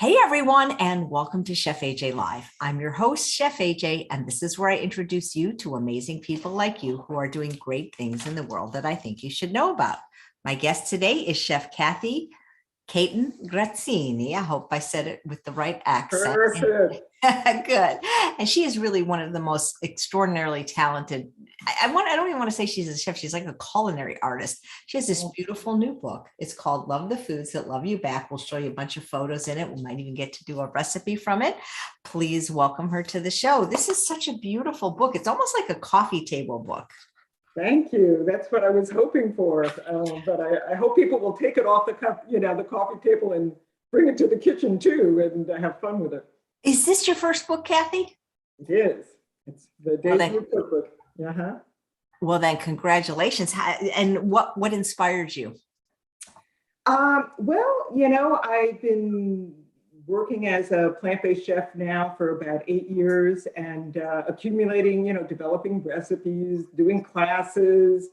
Hey everyone, and welcome to Chef AJ Live. I'm your host, Chef AJ, and this is where I introduce you to amazing people like you who are doing great things in the world that I think you should know about. My guest today is Chef Cathy Katin-Grazzini. I hope I said it with the right accent. Perfect. Good. And she is really one of the most extraordinarily talented. I don't even want to say she's a chef. She's like a culinary artist. She has this beautiful new book. It's called Love the Foods That Love You Back. We'll show you a bunch of photos in it. We might even get to do a recipe from it. Please welcome her to the show. This is such a beautiful book. It's almost like a coffee table book. Thank you. That's what I was hoping for. But I hope people will take it off the coffee table and bring it to the kitchen too, and have fun with it. Is this your first book, Cathy? It is. It's the debut cookbook. Well, then, congratulations. And what inspired you? Well, I've been working as a plant-based chef now for about 8 years and accumulating, developing recipes, doing classes,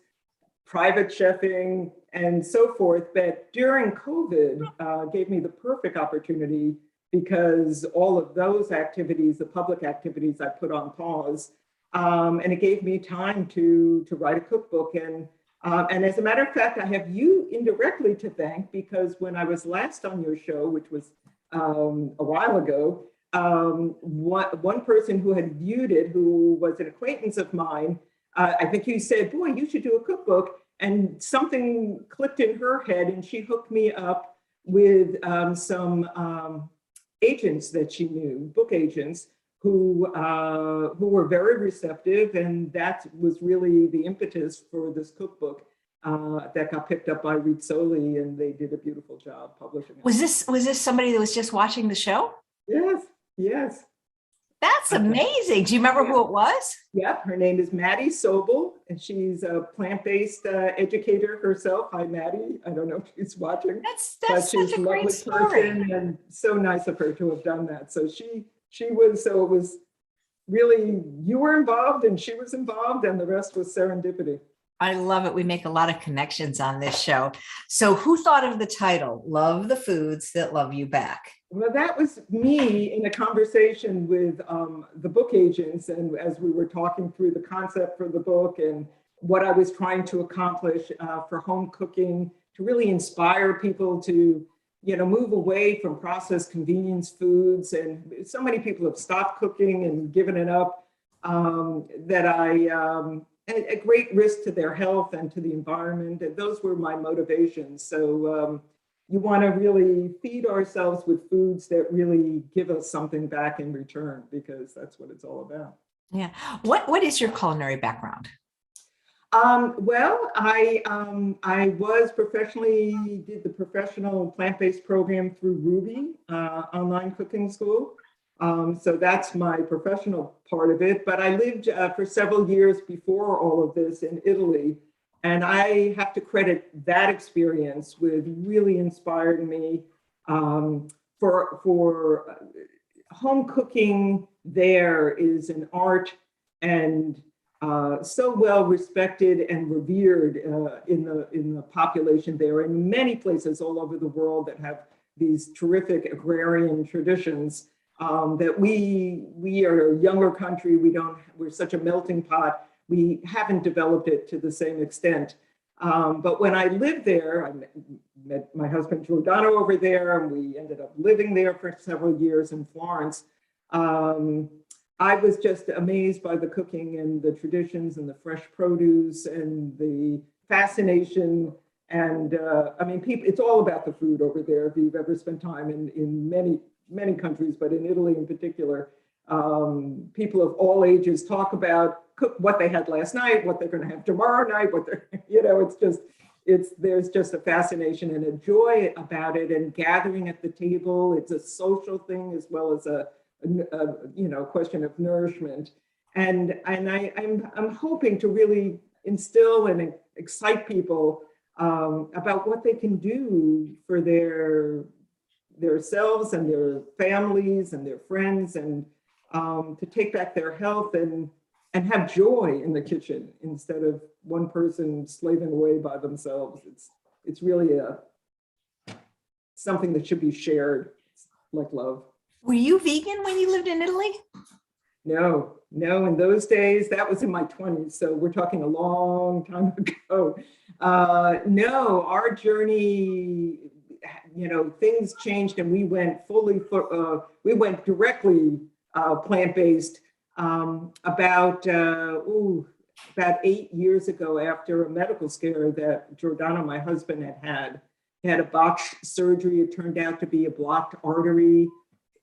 private chefing, and so forth. But during COVID gave me the perfect opportunity because all of those activities, the public activities, I put on pause. And it gave me time to write a cookbook. And as a matter of fact, I have you indirectly to thank because when I was last on your show, which was a while ago, one person who had viewed it, who was an acquaintance of mine, I think you said, boy, you should do a cookbook. And something clicked in her head and she hooked me up with some agents that she knew, book agents, who were very receptive. And that was really the impetus for this cookbook. That got picked up by Rizzoli, and they did a beautiful job publishing it. Was this somebody that was just watching the show? Yes. That's amazing. Do you remember who it was? Yeah, her name is Maddie Sobel, and she's a plant-based educator herself. Hi, Maddie. I don't know if she's watching. That's such a great story. And so nice of her to have done that. So it was really, you were involved and she was involved, and the rest was serendipity. I love it. We make a lot of connections on this show. So who thought of the title, Love the Foods That Love You Back? Well, that was me in a conversation with the book agents. And as we were talking through the concept for the book and what I was trying to accomplish for home cooking, to really inspire people to, move away from processed convenience foods. And so many people have stopped cooking and given it up at great risk to their health and to the environment. And those were my motivations. So you want to really feed ourselves with foods that really give us something back in return, because that's what it's all about. Yeah. What is your culinary background? Well, I did the professional plant-based program through Rouxbe Online Cooking School. So that's my professional part of it. But I lived for several years before all of this in Italy. And I have to credit that experience with really inspiring me for home cooking. There is an art and so well respected and revered in the population there, in many places all over the world that have these terrific agrarian traditions. That we are a younger country. We're such a melting pot. We haven't developed it to the same extent. But when I lived there, I met my husband Giordano over there, and we ended up living there for several years in Florence. I was just amazed by the cooking and the traditions and the fresh produce and the fascination. And it's all about the food over there. If you've ever spent time in many countries, but in Italy in particular, people of all ages talk about what they had last night, what they're going to have tomorrow night, there's just a fascination and a joy about it, and gathering at the table. It's a social thing as well as a question of nourishment. And I'm hoping to really instill and excite people about what they can do for themselves and their families and their friends, and to take back their health and have joy in the kitchen instead of one person slaving away by themselves. It's really something that should be shared. like love. Were you vegan when you lived in Italy? No, no, in those days, that was in my 20s. So we're talking a long time ago. No, our journey, things changed and we went we went directly plant-based about 8 years ago after a medical scare that Giordano, my husband, had. He had a botched surgery. It turned out to be a blocked artery.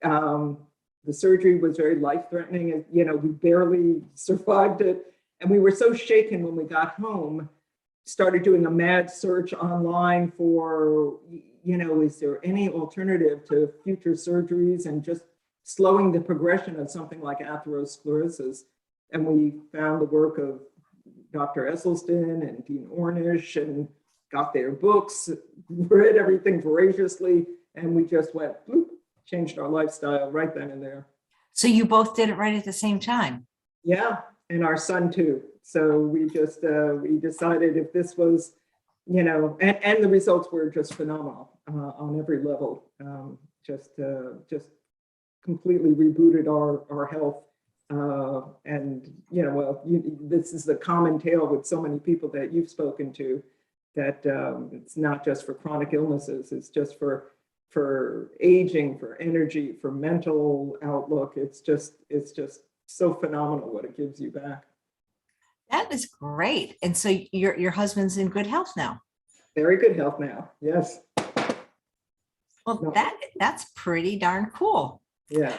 The surgery was very life-threatening, and we barely survived it. And we were so shaken when we got home, started doing a mad search online for, is there any alternative to future surgeries and just slowing the progression of something like atherosclerosis. And we found the work of Dr. Esselstyn and Dean Ornish and got their books, read everything voraciously, and we just went, bloop, changed our lifestyle right then and there. So you both did it right at the same time? Yeah, and our son too. So we just, we decided if this was, and the results were just phenomenal on every level. Just completely rebooted our health. This is the common tale with so many people that you've spoken to, that it's not just for chronic illnesses, it's just for aging, for energy, for mental outlook. It's just so phenomenal what it gives you back. That is great. And so your husband's in good health now? Very good health now, yes. Well, No. that's pretty darn cool. Yeah.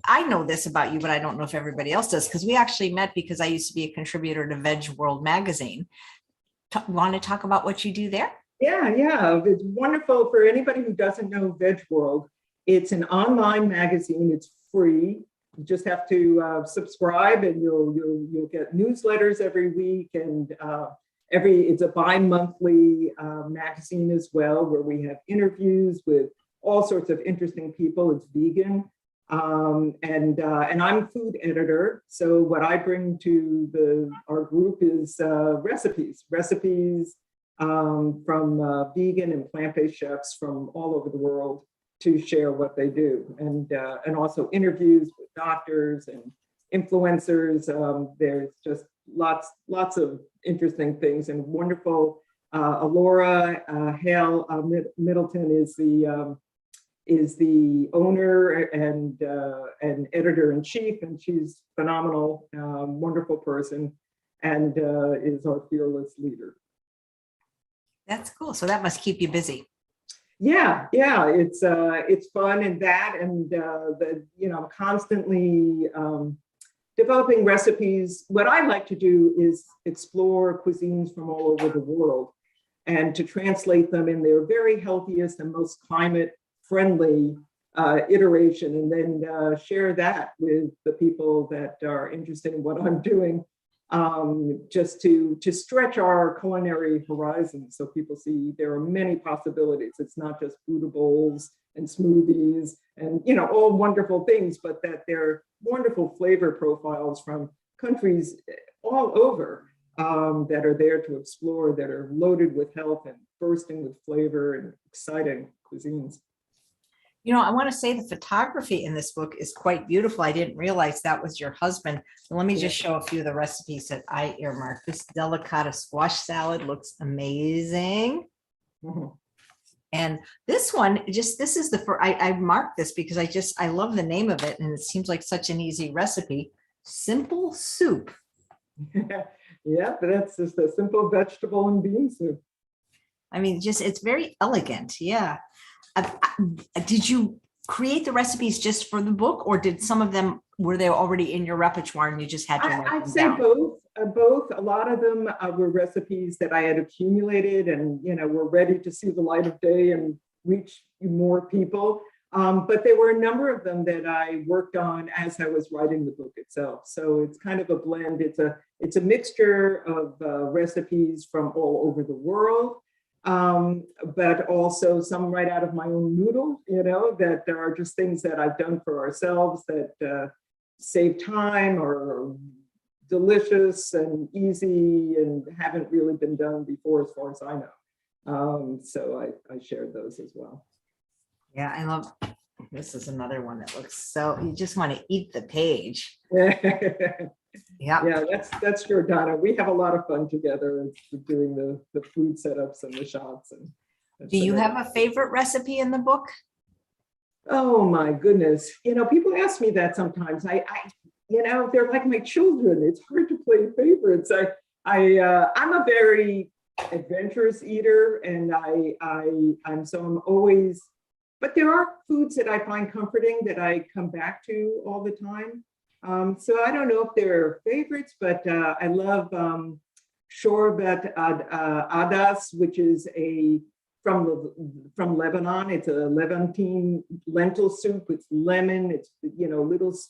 I know this about you, but I don't know if everybody else does, because we actually met because I used to be a contributor to VEGWORLD Magazine. Want to talk about what you do there? Yeah. It's wonderful for anybody who doesn't know VEGWORLD. It's an online magazine. It's free. You just have to subscribe, and you'll get newsletters every week, and it's a bi-monthly magazine as well, where we have interviews with all sorts of interesting people. It's vegan, and I'm food editor. So what I bring to our group is recipes from vegan and plant-based chefs from all over the world to share what they do, and also interviews with doctors and influencers. There's just lots of interesting things and wonderful. Alora Hale Middleton is the owner and editor-in-chief, and she's phenomenal, wonderful person, and is our fearless leader. That's cool. So that must keep you busy. Yeah, it's fun, and I'm constantly developing recipes. What I like to do is explore cuisines from all over the world and to translate them in their very healthiest and most climate-friendly iteration, and then share that with the people that are interested in what I'm doing, just to stretch our culinary horizons, so people see there are many possibilities. It's not just Buddha bowls and smoothies and all wonderful things, but that they're wonderful flavor profiles from countries all over that are there to explore, that are loaded with health and bursting with flavor and exciting cuisines. I want to say the photography in this book is quite beautiful. I didn't realize that was your husband. So let me just show a few of the recipes that I earmarked. This delicata squash salad looks amazing. Mm-hmm. And this one, this is I marked this because I love the name of it, and it seems like such an easy recipe. Simple soup. Yeah, but that's just a simple vegetable and bean soup. I mean, it's very elegant. Yeah. Did you create the recipes just for the book, or did some of them, were they already in your repertoire and you just had to write them I'd say down? both. A lot of them were recipes that I had accumulated and were ready to see the light of day and reach more people. But there were a number of them that I worked on as I was writing the book itself. So it's kind of a blend. It's a mixture of recipes from all over the world. But also some right out of my own noodle, that there are just things that I've done for ourselves that save time or delicious and easy and haven't really been done before as far as I know. So I shared those as well. Yeah, I love, this is another one that looks so, you just want to eat the page. Yeah. Yeah, that's Giordano. We have a lot of fun together and doing the food setups and the shots. And Do you have a favorite recipe in the book? oh my goodness. People ask me that sometimes. They're like my children. It's hard to play favorites. I'm a very adventurous eater, and I'm always, but there are foods that I find comforting that I come back to all the time. So I don't know if they're favorites, but I love shorbet adas, which is from Lebanon. It's a Levantine lentil soup. It's lemon. It's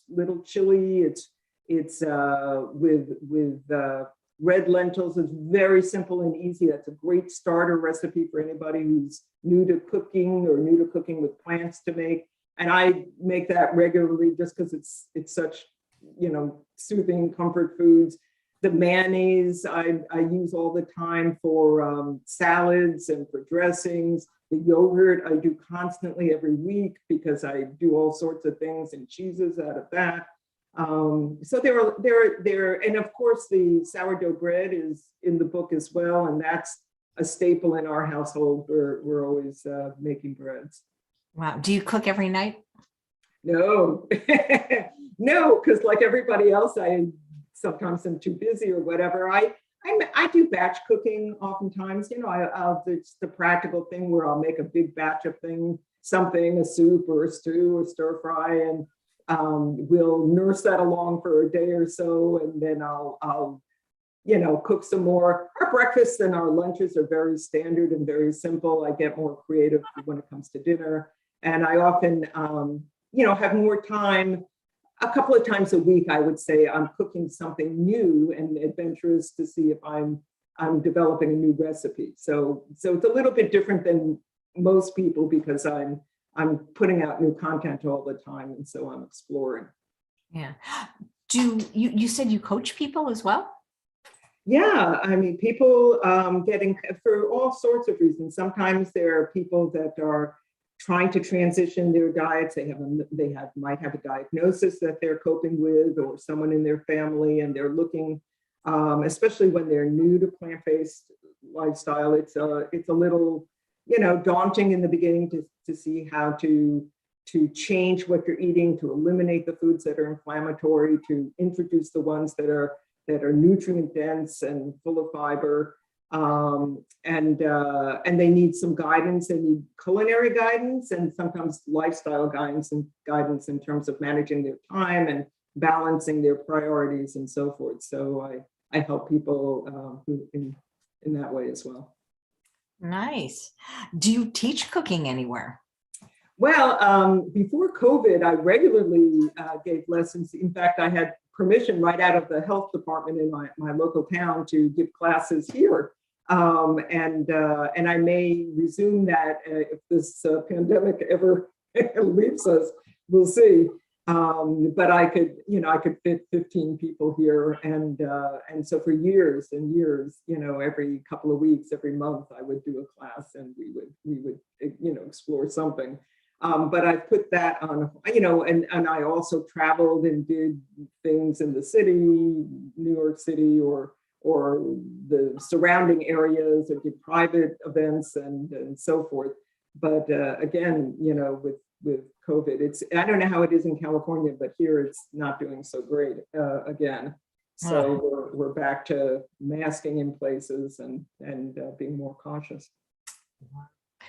little chili. It's with red lentils. It's very simple and easy. That's a great starter recipe for anybody who's new to cooking or new to cooking with plants to make. And I make that regularly just because it's such soothing comfort foods. The mayonnaise I use all the time for salads and for dressings. The yogurt I do constantly every week because I do all sorts of things and cheeses out of that. So there, and of course the sourdough bread is in the book as well, and that's a staple in our household. We're always making breads. Wow. Do you cook every night? No, no, because like everybody else, I sometimes am too busy or whatever. I do batch cooking oftentimes. It's the practical thing where I'll make a big batch of something, a soup or a stew or stir fry, and we'll nurse that along for a day or so, and then I'll cook some more. Our breakfasts and our lunches are very standard and very simple. I get more creative when it comes to dinner, and I often have more time. A couple of times a week, I would say I'm cooking something new and adventurous to see if I'm developing a new recipe. So it's a little bit different than most people because I'm putting out new content all the time, and so I'm exploring. Yeah. You said you coach people as well? Yeah, I mean, people getting for all sorts of reasons. Sometimes there are people that are trying to transition their diets. They might have a diagnosis that they're coping with, or someone in their family, and they're looking, especially when they're new to plant-based lifestyle. It's a little, daunting in the beginning to see how to change what you're eating, to eliminate the foods that are inflammatory, to introduce the ones that are nutrient dense and full of fiber. And they need some guidance. They need culinary guidance and sometimes lifestyle guidance in terms of managing their time and balancing their priorities and so forth. So I help people who in that way as well. Nice. Do you teach cooking anywhere? Well, before COVID, I regularly gave lessons. In fact, I had permission right out of the health department in my local town to give classes here. And I may resume that if this pandemic ever leaves us, we'll see. But I could fit 15 people here, and so for years and years, every couple of weeks, every month, I would do a class, and we would explore something. But I put that on, and I also traveled and did things in the city, New York City, or the surrounding areas, or did private events and so forth. But again, with COVID, I don't know how it is in California, but here it's not doing so great again. So we're back to masking in places and being more cautious.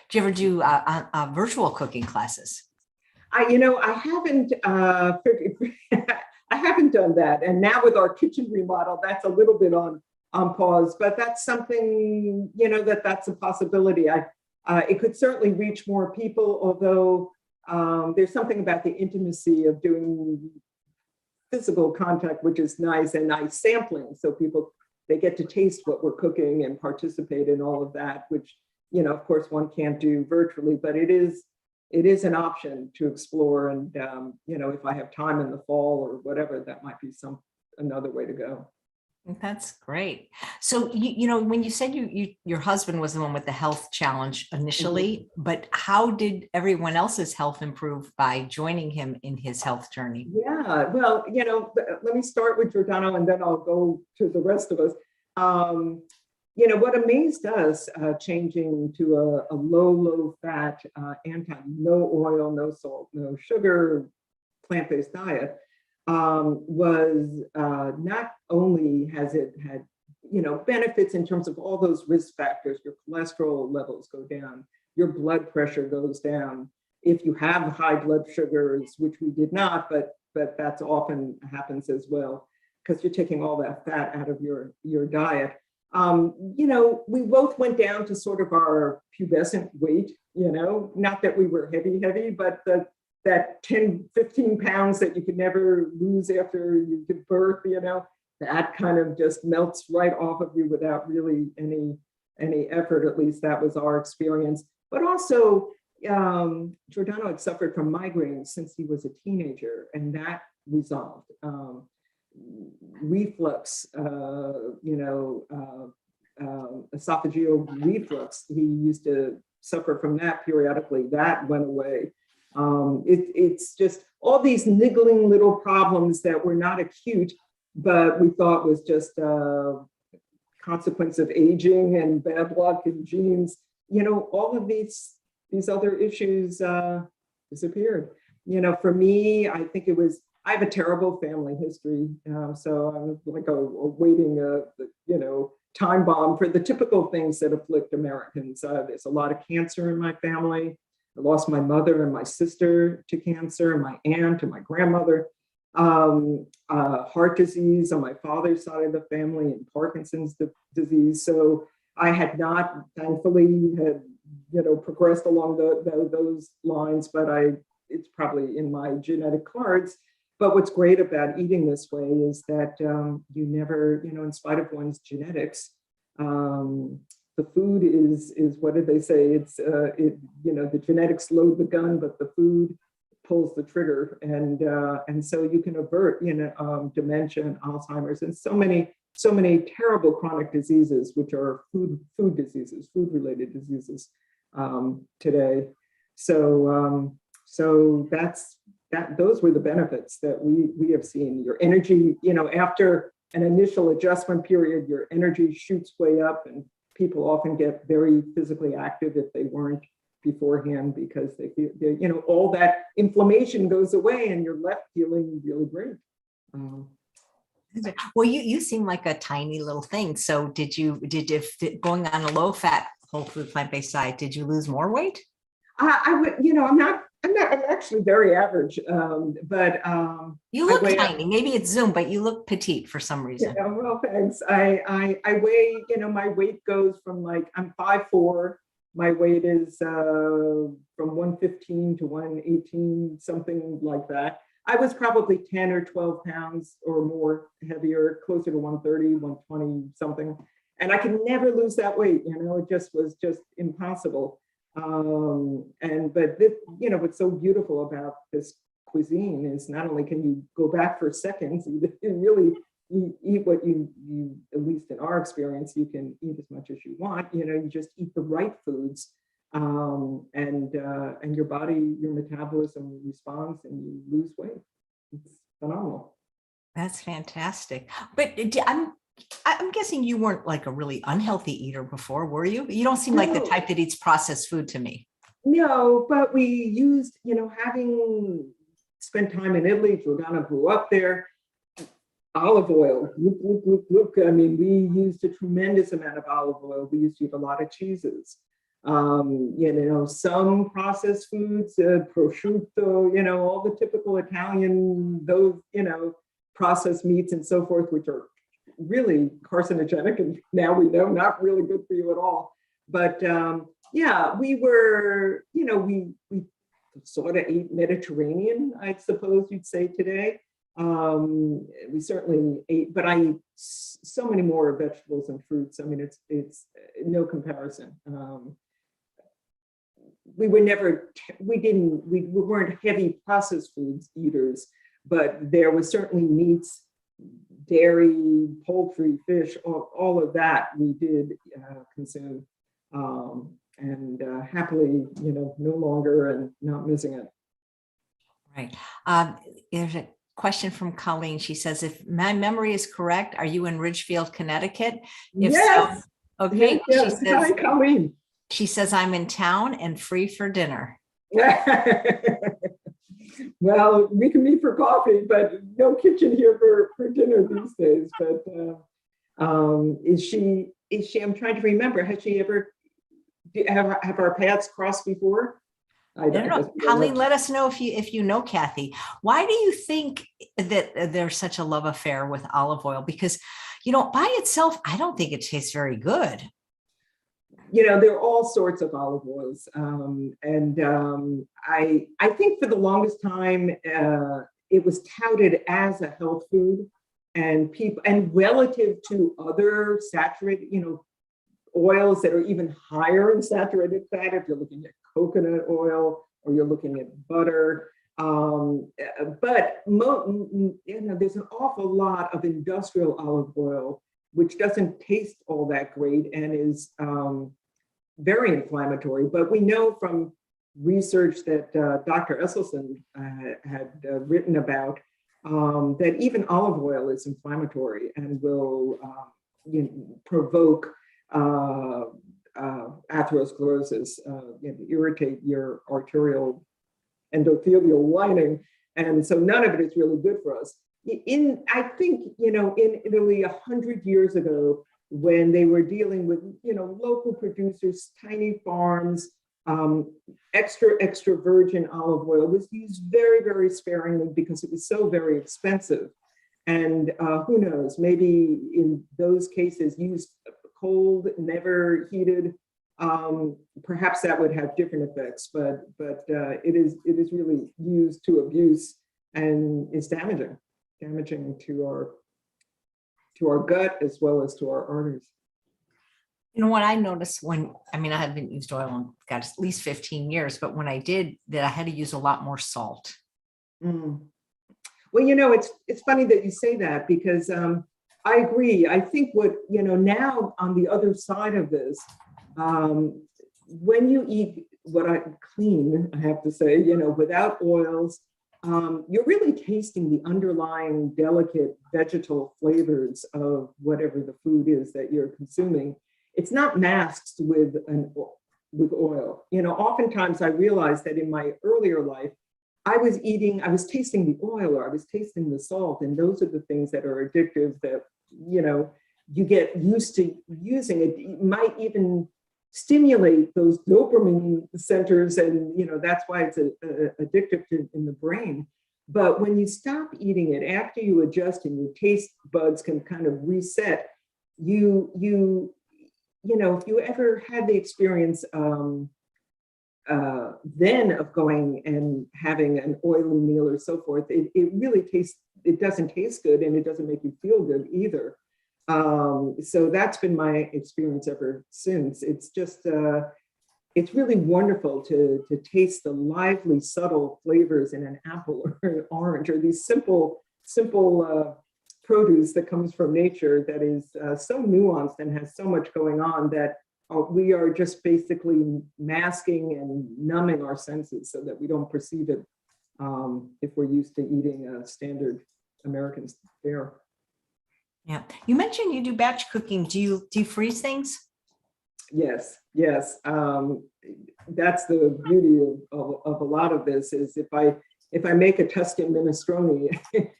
Do you ever do virtual cooking classes? I haven't I haven't done that. And now with our kitchen remodel, that's a little bit on pause, but that's something, that's a possibility. It could certainly reach more people, although there's something about the intimacy of doing physical contact, which is nice, and nice sampling. So they get to taste what we're cooking and participate in all of that, which, of course, one can't do virtually, but it is an option to explore. And, if I have time in the fall or whatever, that might be another way to go. That's great. So you know, when you said your husband was the one with the health challenge initially, but how did everyone else's health improve by joining him in his health journey? Yeah, well, let me start with Giordano and then I'll go to the rest of us. Um, what amazed us changing to a low fat, no oil, no salt, no sugar, plant-based diet was not only has it had, benefits in terms of all those risk factors, your cholesterol levels go down, your blood pressure goes down. If you have high blood sugars, which we did not, but that's often happens as well, because you're taking all that fat out of your diet. We both went down to sort of our pubescent weight, not that we were heavy, but that 10, 15 pounds that you could never lose after you give birth, that kind of just melts right off of you without really any effort. At least that was our experience. But also, Giordano had suffered from migraines since he was a teenager, and that resolved. Reflux, esophageal reflux. He used to suffer from that periodically. That went away. It's just all these niggling little problems that were not acute, but we thought was just a consequence of aging and bad luck and genes. All of these other issues disappeared. For me, I think I have a terrible family history. So I'm like awaiting a time bomb for the typical things that afflict Americans. There's a lot of cancer in my family. I lost my mother and my sister to cancer, and my aunt and my grandmother. Heart disease on my father's side of the family, and Parkinson's disease. So I had not, thankfully, progressed along those lines, but it's probably in my genetic cards. But what's great about eating this way is that you never, in spite of one's genetics, the food is what did they say? It's the genetics load the gun, but the food pulls the trigger, and so you can avert dementia and Alzheimer's and so many terrible chronic diseases, which are food diseases, food related diseases today. So those were the benefits that we have seen. Your energy, after an initial adjustment period, your energy shoots way up, and people often get very physically active if they weren't beforehand, because they feel, all that inflammation goes away and you're left feeling really great. Well, you seem like a tiny little thing. So if going on a low fat whole food plant-based diet, did you lose more weight? I would, I'm actually very average, but you look tiny. Maybe it's Zoom, but you look petite for some reason. Yeah, well, thanks. I weigh, my weight goes from I'm 5'4". My weight is from 115 to 118, something like that. I was probably 10 or 12 pounds or more heavier, closer to 130, 120 something. And I could never lose that weight. It just was just impossible. But this, what's so beautiful about this cuisine is not only can you go back for seconds, you really eat what you, at least in our experience, you can eat as much as you want. You just eat the right foods, and your body, your metabolism responds, and you lose weight. It's phenomenal. That's fantastic. But I'm guessing you weren't like a really unhealthy eater before, were you? You don't seem like the type that eats processed food to me. No, but we used, having spent time in Italy, Giordano grew up there, olive oil, look. I mean, we used a tremendous amount of olive oil. We used to eat a lot of cheeses. Some processed foods, prosciutto, all the typical Italian, those, processed meats and so forth, which are really carcinogenic, and now we know not really good for you at all. But we were, we sort of ate Mediterranean, I suppose you'd say today. We certainly ate, but I eat so many more vegetables and fruits. I mean, it's no comparison. We weren't heavy processed foods eaters, but there was certainly meats dairy, poultry, fish, all of that we did consume. And happily, no longer and not missing it. Right. There's a question from Colleen. She says, if my memory is correct, are you in Ridgefield, Connecticut? If Yes. so, okay. Yes. Hi, Colleen. She says, I'm in town and free for dinner. Well, we can meet for coffee, but no kitchen here for dinner these days. But is she, I'm trying to remember, has she ever, have our paths crossed before? I don't know. Colleen, let us know if you know Cathy. Why do you think that there's such a love affair with olive oil? Because, by itself, I don't think it tastes very good. There are all sorts of olive oils. I think for the longest time, it was touted as a health food, and relative to other saturated, oils that are even higher in saturated fat, if you're looking at coconut oil or you're looking at butter. But there's an awful lot of industrial olive oil, which doesn't taste all that great and is very inflammatory. But we know from research that Dr. Esselstyn had written about that even olive oil is inflammatory and will provoke atherosclerosis, irritate your arterial endothelial lining. And so none of it is really good for us. I think, in Italy 100 years ago, when they were dealing with, local producers, tiny farms, extra virgin olive oil was used very, very sparingly because it was so very expensive. And who knows, maybe in those cases used cold, never heated, perhaps that would have different effects, but it is really used to abuse and is damaging to our gut as well as to our arteries. What I noticed I haven't used oil in at least 15 years, but when I did that, I had to use a lot more salt. Mm. Well, it's funny that you say that because I agree. I think now on the other side of this, when you eat clean, I have to say, without oils, you're really tasting the underlying delicate vegetal flavors of whatever the food is that you're consuming. It's not masked with oil. Oftentimes I realized that in my earlier life, I was tasting the oil or I was tasting the salt, and those are the things that are addictive that, you get used to using it. It might even stimulate those dopamine centers, and that's why it's addictive in the brain. But when you stop eating it, after you adjust and your taste buds can kind of reset, if you ever had the experience then of going and having an oily meal or so forth, it doesn't taste good and it doesn't make you feel good either. So that's been my experience ever since. It's just, it's really wonderful to taste the lively, subtle flavors in an apple or an orange, or these simple produce that comes from nature that is so nuanced and has so much going on that we are just basically masking and numbing our senses so that we don't perceive it if we're used to eating a standard American fare. Yeah, you mentioned you do batch cooking. Do you freeze things? Yes. That's the beauty of a lot of this is if I make a Tuscan minestrone,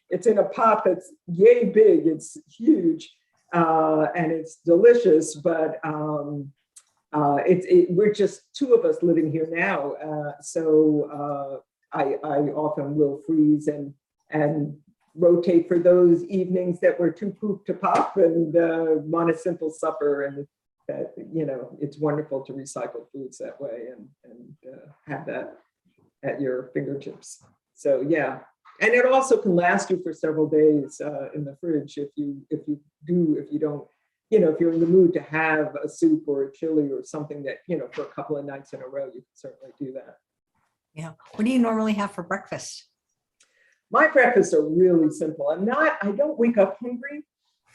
it's in a pot that's yay big, it's huge, and it's delicious, but we're just two of us living here now. So I often will freeze and rotate for those evenings that were too poop to pop and want a simple supper, and that it's wonderful to recycle foods that way and have that at your fingertips. So yeah, and it also can last you for several days in the fridge if you're in the mood to have a soup or a chili or something that for a couple of nights in a row, you can certainly do that. Yeah. What do you normally have for breakfast? My breakfasts are really simple. I don't wake up hungry.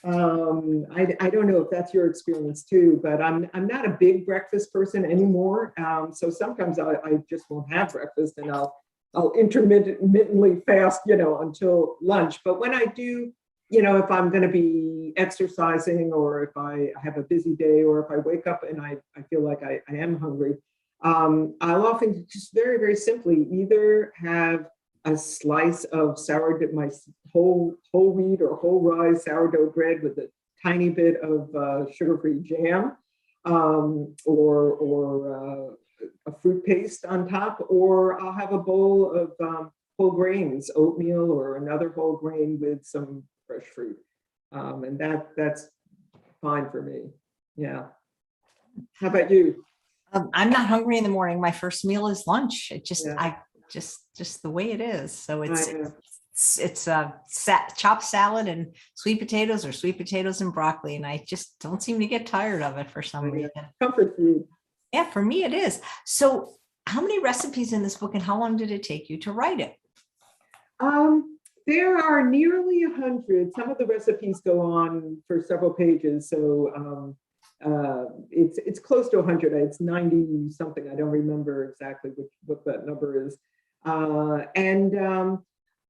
I don't know if that's your experience too, but I'm not a big breakfast person anymore. So sometimes I just won't have breakfast, and I'll intermittently fast, until lunch. But when I do, if I'm going to be exercising, or if I have a busy day, or if I wake up and I feel like I am hungry, I'll often just very, very simply either have a slice of sourdough, my whole wheat or whole rye sourdough bread with a tiny bit of sugar-free jam, or a fruit paste on top, or I'll have a bowl of whole grains, oatmeal or another whole grain with some fresh fruit, and that's fine for me. Yeah. How about you? I'm not hungry in the morning. My first meal is lunch. It just, Yeah. just the way it is. So Yeah. it's a chopped salad and sweet potatoes, or sweet potatoes and broccoli. And I just don't seem to get tired of it for some reason. Comfort food. Yeah, for me it is. So how many recipes in this book, and how long did it take you to write it? There are nearly 100. Some of the recipes go on for several pages. So it's close to 100. It's 90 something. I don't remember exactly what that number is.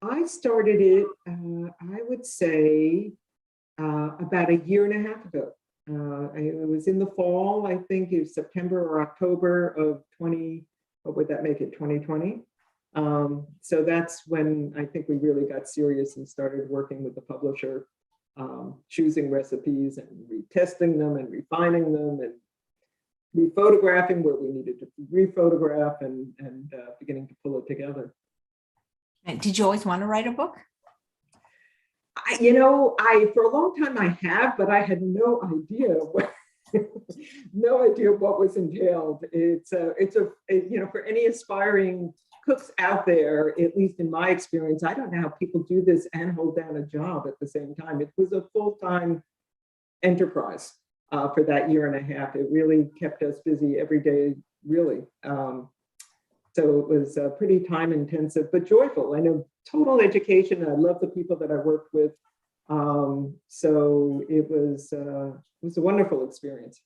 I started it, I would say, about a year and a half ago. It was in the fall, I think it was September or October of what would that make it, 2020? So that's when I think we really got serious and started working with the publisher, choosing recipes and retesting them and refining them and rephotographing where we needed to rephotograph, and beginning to pull it together. And did you always want to write a book? For a long time I have, but I had no idea what was entailed. It's for any aspiring cooks out there, at least in my experience, I don't know how people do this and hold down a job at the same time. It was a full-time enterprise for that year and a half. It really kept us busy every day, really. So it was pretty time intensive, but joyful. I know, total education. I love the people that I worked with. So it was a wonderful experience.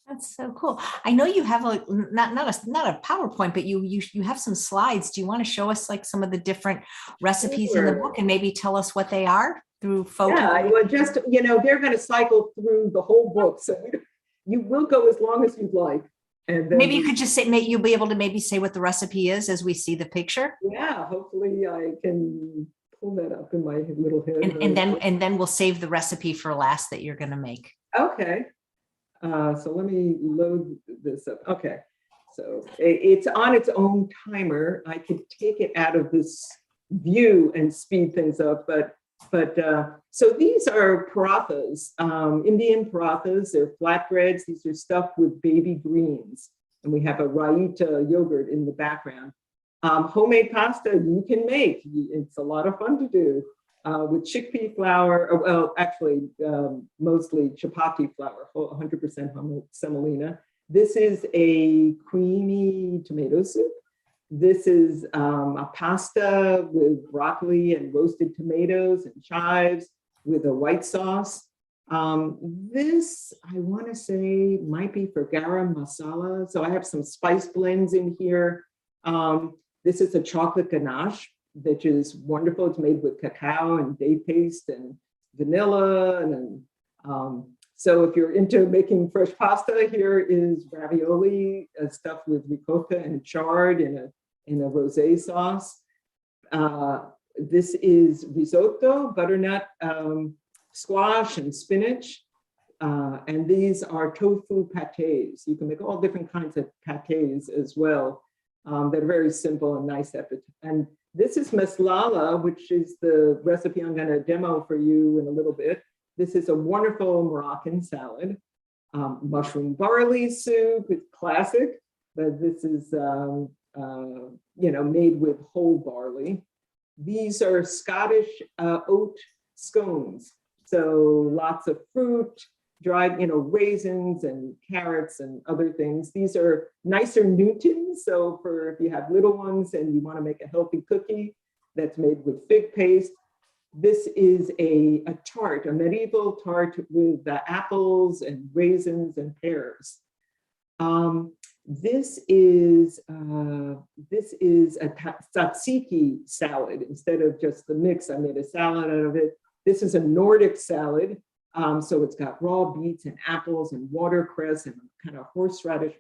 That's so cool. I know you have not a PowerPoint, but you have some slides. Do you want to show us like some of the different recipes in the book, and maybe tell us what they are through photo? Yeah, well, just they're going to cycle through the whole book, so you will go as long as you'd like. And then maybe you could just say, you'll be able to maybe say what the recipe is as we see the picture. Yeah, hopefully I can pull that up in my little head. And then we'll save the recipe for last that you're going to make. Okay. So let me load this up. Okay. So it's on its own timer. I could take it out of this view and speed things up, but so these are parathas, Indian parathas. They're flatbreads. These are stuffed with baby greens, and we have a raita yogurt in the background. Homemade pasta you can make. It's a lot of fun to do with chickpea flour. Well, actually, mostly chapati flour, 100% semolina. This is a creamy tomato soup. This is a pasta with broccoli and roasted tomatoes and chives with a white sauce. This, I want to say, might be for garam masala. So I have some spice blends in here. This is a chocolate ganache, which is wonderful. It's made with cacao and date paste and vanilla. And so if you're into making fresh pasta, here is ravioli stuffed with ricotta and chard in a rosé sauce. This is risotto, butternut, squash, and spinach. And these are tofu pâtés. You can make all different kinds of pâtés as well that are very simple and nice. And this is maslala, which is the recipe I'm going to demo for you in a little bit. This is a wonderful Moroccan salad. Mushroom barley soup, it's classic, but this is made with whole barley. These are Scottish oat scones. So lots of fruit, dried, raisins and carrots and other things. These are nicer Newtons. So for if you have little ones and you want to make a healthy cookie, that's made with fig paste. This is a tart, a medieval tart with apples and raisins and pears. This is a tzatziki salad. Instead of just the mix, I made a salad out of it. This is a Nordic salad. So it's got raw beets and apples and watercress and kind of horseradish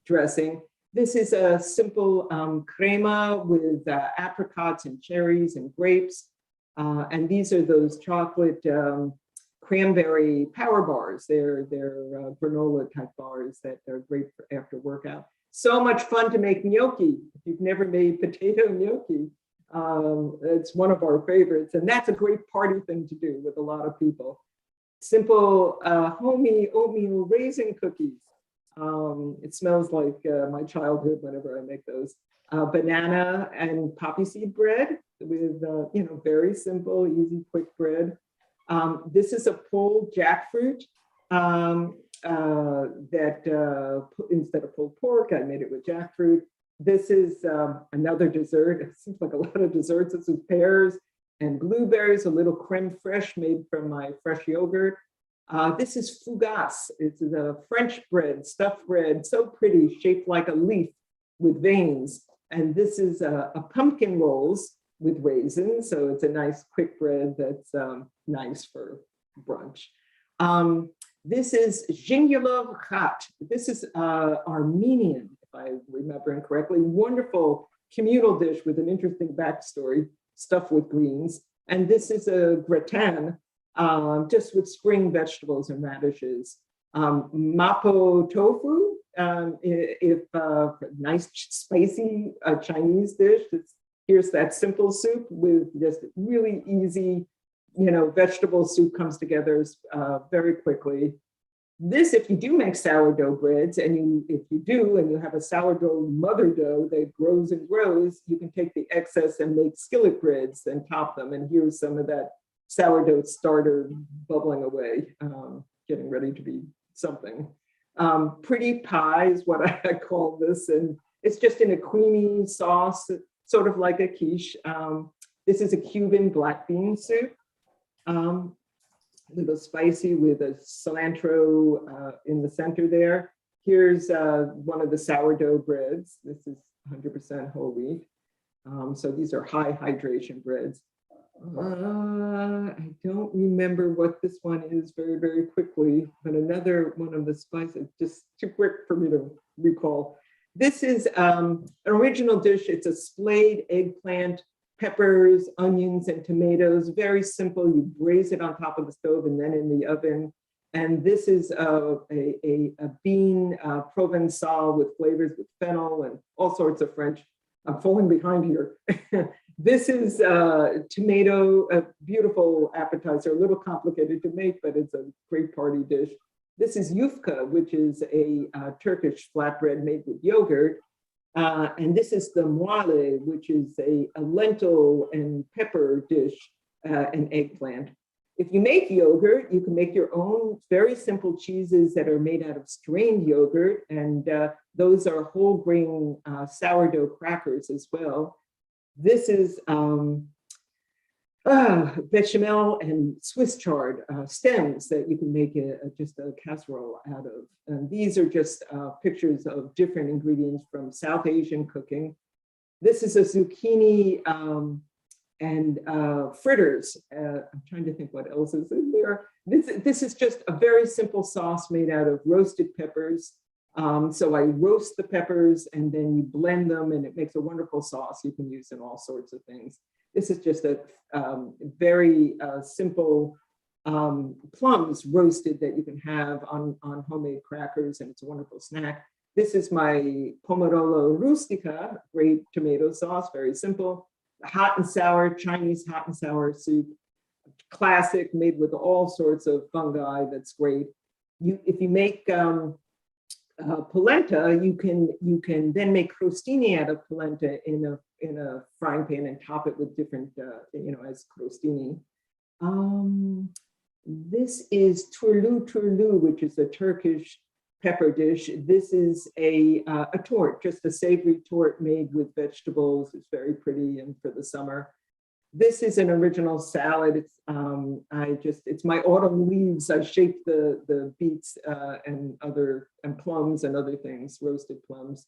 dressing. This is a simple crema with apricots and cherries and grapes. And these are those chocolate cranberry power bars. They're granola type bars that are great for after workout. So much fun to make gnocchi. If you've never made potato gnocchi, it's one of our favorites. And that's a great party thing to do with a lot of people. Simple homey oatmeal raisin cookies. It smells like my childhood whenever I make those. Banana and poppy seed bread with, very simple, easy, quick bread. This is a pulled jackfruit that instead of pulled pork, I made it with jackfruit. This is another dessert. It seems like a lot of desserts. This is pears and blueberries, a little creme fraiche made from my fresh yogurt. This is fougasse. It's a French bread, stuffed bread, so pretty, shaped like a leaf with veins. And this is a pumpkin rolls with raisins. So it's a nice quick bread that's nice for brunch. This is gingulov khat. This is Armenian, if I remember correctly. Wonderful communal dish with an interesting backstory, stuffed with greens. And this is a gratin, just with spring vegetables and radishes. Mapo tofu, nice spicy Chinese dish. Here's that simple soup with just really easy, vegetable soup comes together very quickly. This, if you do make sourdough breads, and if you do, and you have a sourdough mother dough that grows and grows, you can take the excess and make skillet breads and top them. And here's some of that sourdough starter bubbling away, getting ready to be something. Pretty pie is what I call this, and it's just in a creamy sauce, sort of like a quiche. This is a Cuban black bean soup, a little spicy with a cilantro in the center there. Here's one of the sourdough breads. This is 100% whole wheat. So these are high hydration breads. I don't remember what this one is very, very quickly, but another one of the spices, just too quick for me to recall. This is an original dish. It's a splayed eggplant, peppers, onions, and tomatoes. Very simple. You braise it on top of the stove and then in the oven. And this is a bean Provençal with flavors with fennel and all sorts of French. I'm falling behind here. This is tomato, a beautiful appetizer, a little complicated to make, but it's a great party dish. This is yufka, which is a Turkish flatbread made with yogurt. And this is the muale, which is a lentil and pepper dish, and eggplant. If you make yogurt, you can make your own very simple cheeses that are made out of strained yogurt. And those are whole grain sourdough crackers as well. This is bechamel and Swiss chard stems that you can make just a casserole out of. And these are just pictures of different ingredients from South Asian cooking. This is a zucchini and fritters. I'm trying to think what else is in there. This is just a very simple sauce made out of roasted peppers. So I roast the peppers and then you blend them and it makes a wonderful sauce you can use in all sorts of things. This is just a very simple plums roasted that you can have on homemade crackers, and it's a wonderful snack. This is my pomodoro rustica, great tomato sauce, very simple. Hot and sour, Chinese hot and sour soup, classic, made with all sorts of fungi, that's great. If you make polenta, you can then make crostini out of polenta in a frying pan and top it with different, as crostini. This is turlu, which is a Turkish pepper dish. This is a tort, just a savory tort made with vegetables. It's very pretty and for the summer. This is an original salad. It's my autumn leaves. I shaped the beets and plums and other things, roasted plums.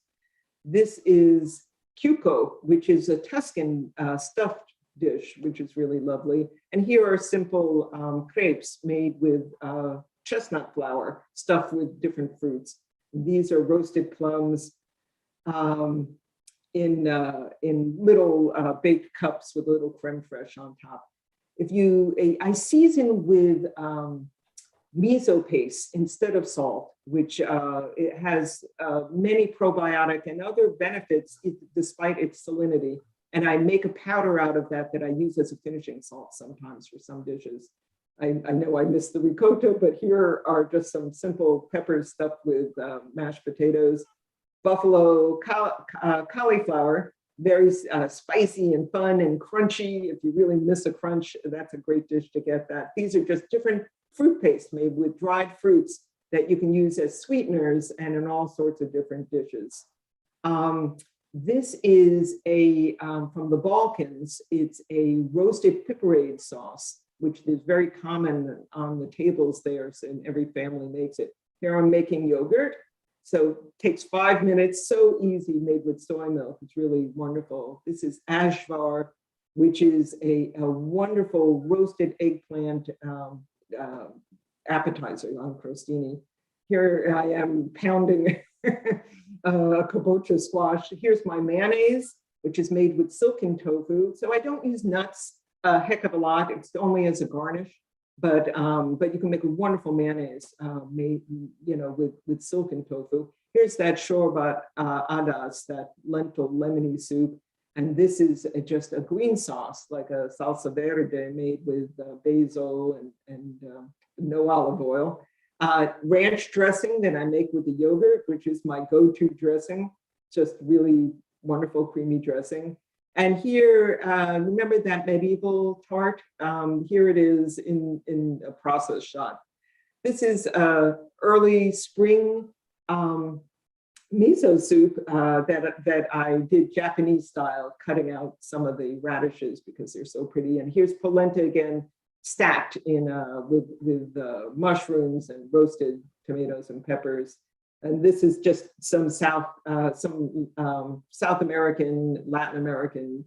This is cuco, which is a Tuscan stuffed dish, which is really lovely. And here are simple crepes made with chestnut flour stuffed with different fruits. These are roasted plums in little baked cups with a little creme fraiche on top. I season with miso paste instead of salt, which it has many probiotic and other benefits despite its salinity. And I make a powder out of that I use as a finishing salt sometimes for some dishes. I know I missed the ricotta, but here are just some simple peppers stuffed with mashed potatoes. Buffalo cauliflower, very spicy and fun and crunchy. If you really miss a crunch, that's a great dish to get that. These are just different fruit paste made with dried fruits that you can use as sweeteners and in all sorts of different dishes. This is from the Balkans. It's a roasted piperade sauce, which is very common on the tables there, and every family makes it. Here I'm making yogurt. So it takes 5 minutes, so easy, made with soy milk. It's really wonderful. This is ashvar, which is a wonderful roasted eggplant appetizer on crostini. Here I am pounding kabocha squash. Here's my mayonnaise, which is made with silken tofu. So I don't use nuts a heck of a lot. It's only as a garnish. But you can make a wonderful mayonnaise made, with silken tofu. Here's that shorba adas, that lentil lemony soup. And this is just a green sauce, like a salsa verde made with basil and no olive oil. Ranch dressing that I make with the yogurt, which is my go-to dressing, just really wonderful creamy dressing. And here, remember that medieval tart? Here it is in a process shot. This is early spring miso soup that I did Japanese style, cutting out some of the radishes because they're so pretty. And here's polenta again, stacked in with mushrooms and roasted tomatoes and peppers. And this is just some South American, Latin American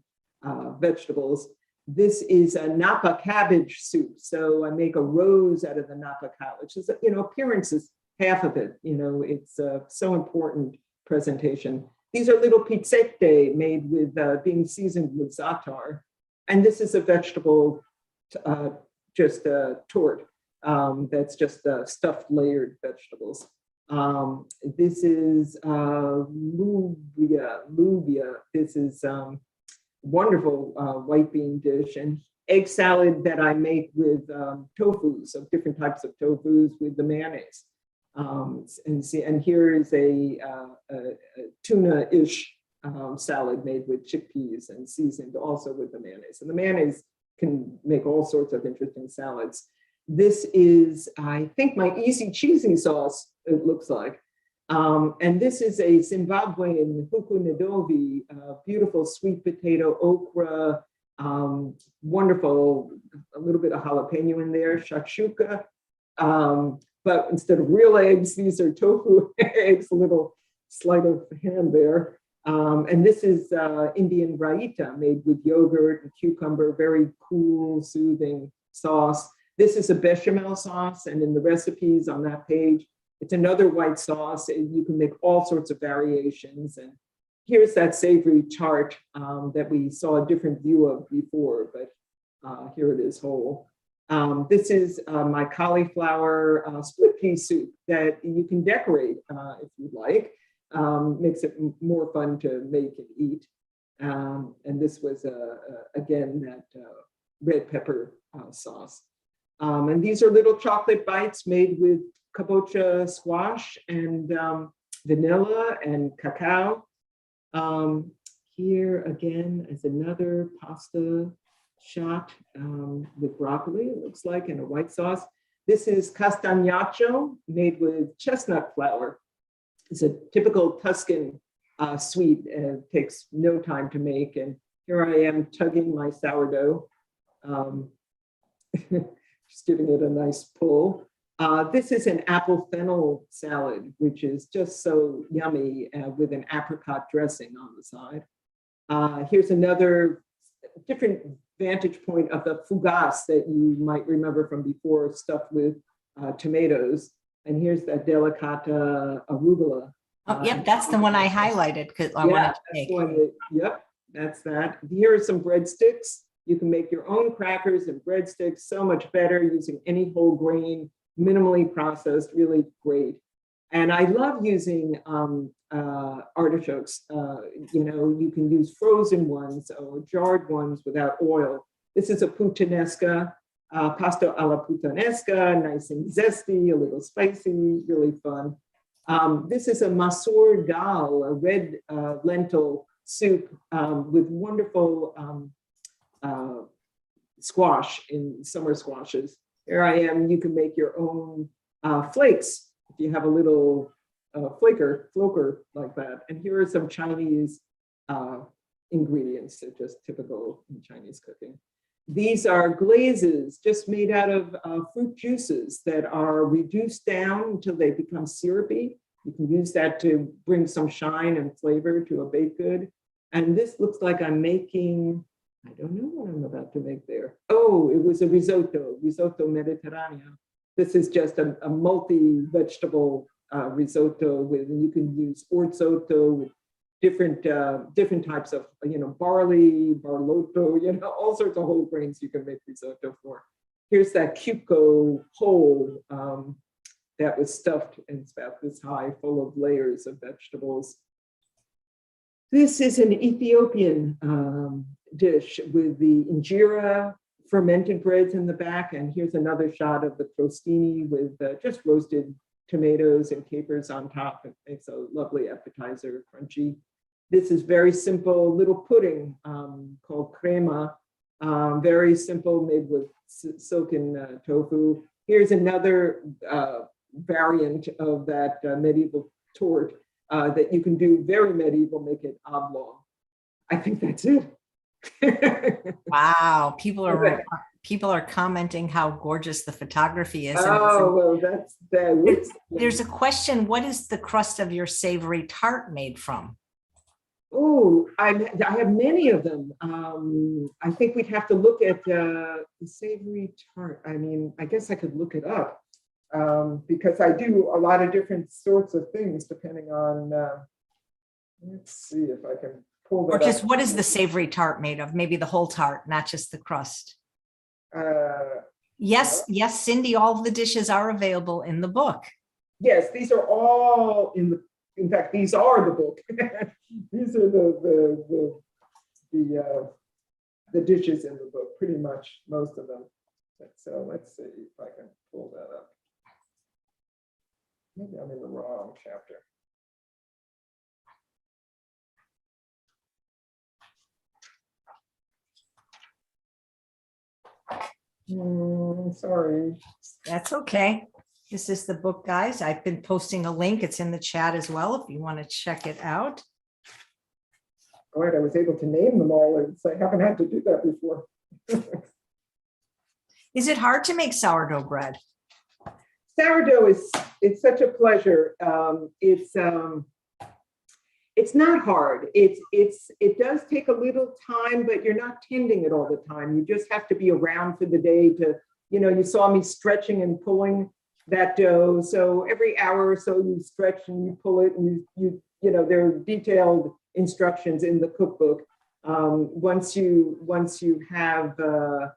vegetables. This is a Napa cabbage soup. So I make a rose out of the Napa cabbage. It's, appearance is half of it. It's so important presentation. These are little pizzette made with being seasoned with za'atar. And this is a vegetable, just a tort that's just stuffed layered vegetables. This is lubia. This is wonderful white bean dish, and egg salad that I make with tofus, of different types of tofus with the mayonnaise. And here is a tuna-ish salad made with chickpeas and seasoned also with the mayonnaise. And the mayonnaise can make all sorts of interesting salads. This is, I think, my easy cheesy sauce, it looks like. And this is a Zimbabwean huku nedovi, beautiful sweet potato, okra, wonderful, a little bit of jalapeno in there, shakshuka. But instead of real eggs, these are tofu eggs, a little sleight of hand there. And this is Indian raita made with yogurt and cucumber, very cool, soothing sauce. This is a bechamel sauce, and in the recipes on that page, it's another white sauce. And you can make all sorts of variations. And here's that savory tart that we saw a different view of before, but here it is whole. This is my cauliflower split pea soup that you can decorate if you like. Makes it more fun to make and eat. And this was, again, that red pepper sauce. And these are little chocolate bites made with kabocha squash and vanilla and cacao. Here again is another pasta shot with broccoli, it looks like, and a white sauce. This is castagnacho made with chestnut flour. It's a typical Tuscan sweet, and it takes no time to make. And here I am tugging my sourdough, just giving it a nice pull. This is an apple fennel salad, which is just so yummy with an apricot dressing on the side. Here's another different vantage point of the fougasse that you might remember from before, stuffed with tomatoes. And here's the delicata arugula. Oh, yep, that's the one I highlighted because I wanted to make. Yep, that's that. Here are some breadsticks. You can make your own crackers and breadsticks, so much better using any whole grain, minimally processed, really great. And I love using artichokes. You can use frozen ones or jarred ones without oil. This is a puttanesca, pasta alla puttanesca, nice and zesty, a little spicy, really fun. This is a masoor dal, a red lentil soup with wonderful squash in summer squashes. Here I am, you can make your own flakes if you have a little floker like that. And here are some Chinese ingredients that are just typical in Chinese cooking. These are glazes just made out of fruit juices that are reduced down until they become syrupy. You can use that to bring some shine and flavor to a baked good. And this looks like I'm making, I don't know what I'm about to make there. Oh, it was a risotto Mediterranean. This is just a multi-vegetable risotto with, and you can use orzo with different types of, barley, barlotto, all sorts of whole grains you can make risotto for. Here's that cuco whole that was stuffed, and it's about this high, full of layers of vegetables. This is an Ethiopian dish with the injera fermented breads in the back. And here's another shot of the crostini with just roasted tomatoes and capers on top. It makes a lovely appetizer, crunchy. This is very simple little pudding called crema, very simple, made with silken tofu. Here's another variant of that medieval tort that you can do very medieval, make it oblong. I think that's it. Wow, people are commenting how gorgeous the photography is. Oh, well, that's that. There's a question: what is the crust of your savory tart made from? Oh, I have many of them. I think we'd have to look at the savory tart. I mean, I guess I could look it up because I do a lot of different sorts of things depending on. Let's see if I can. Or just what is the savory tart made of? Maybe the whole tart, not just the crust. Yes, Cindy, all of the dishes are available in the book. Yes, these are all in fact, these are the book. These are the dishes in the book, pretty much most of them. So let's see if I can pull that up. Maybe I'm in the wrong chapter. Sorry. That's okay. This is the book, guys. I've been posting a link. It's in the chat as well if you want to check it out. Glad I was able to name them all. I haven't had to do that before. Is it hard to make sourdough bread? Sourdough it's such a pleasure. It's not hard. It does take a little time, but you're not tending it all the time. You just have to be around for the day to, you saw me stretching and pulling that dough. So every hour or so you stretch and you pull it, and there are detailed instructions in the cookbook. Once you have a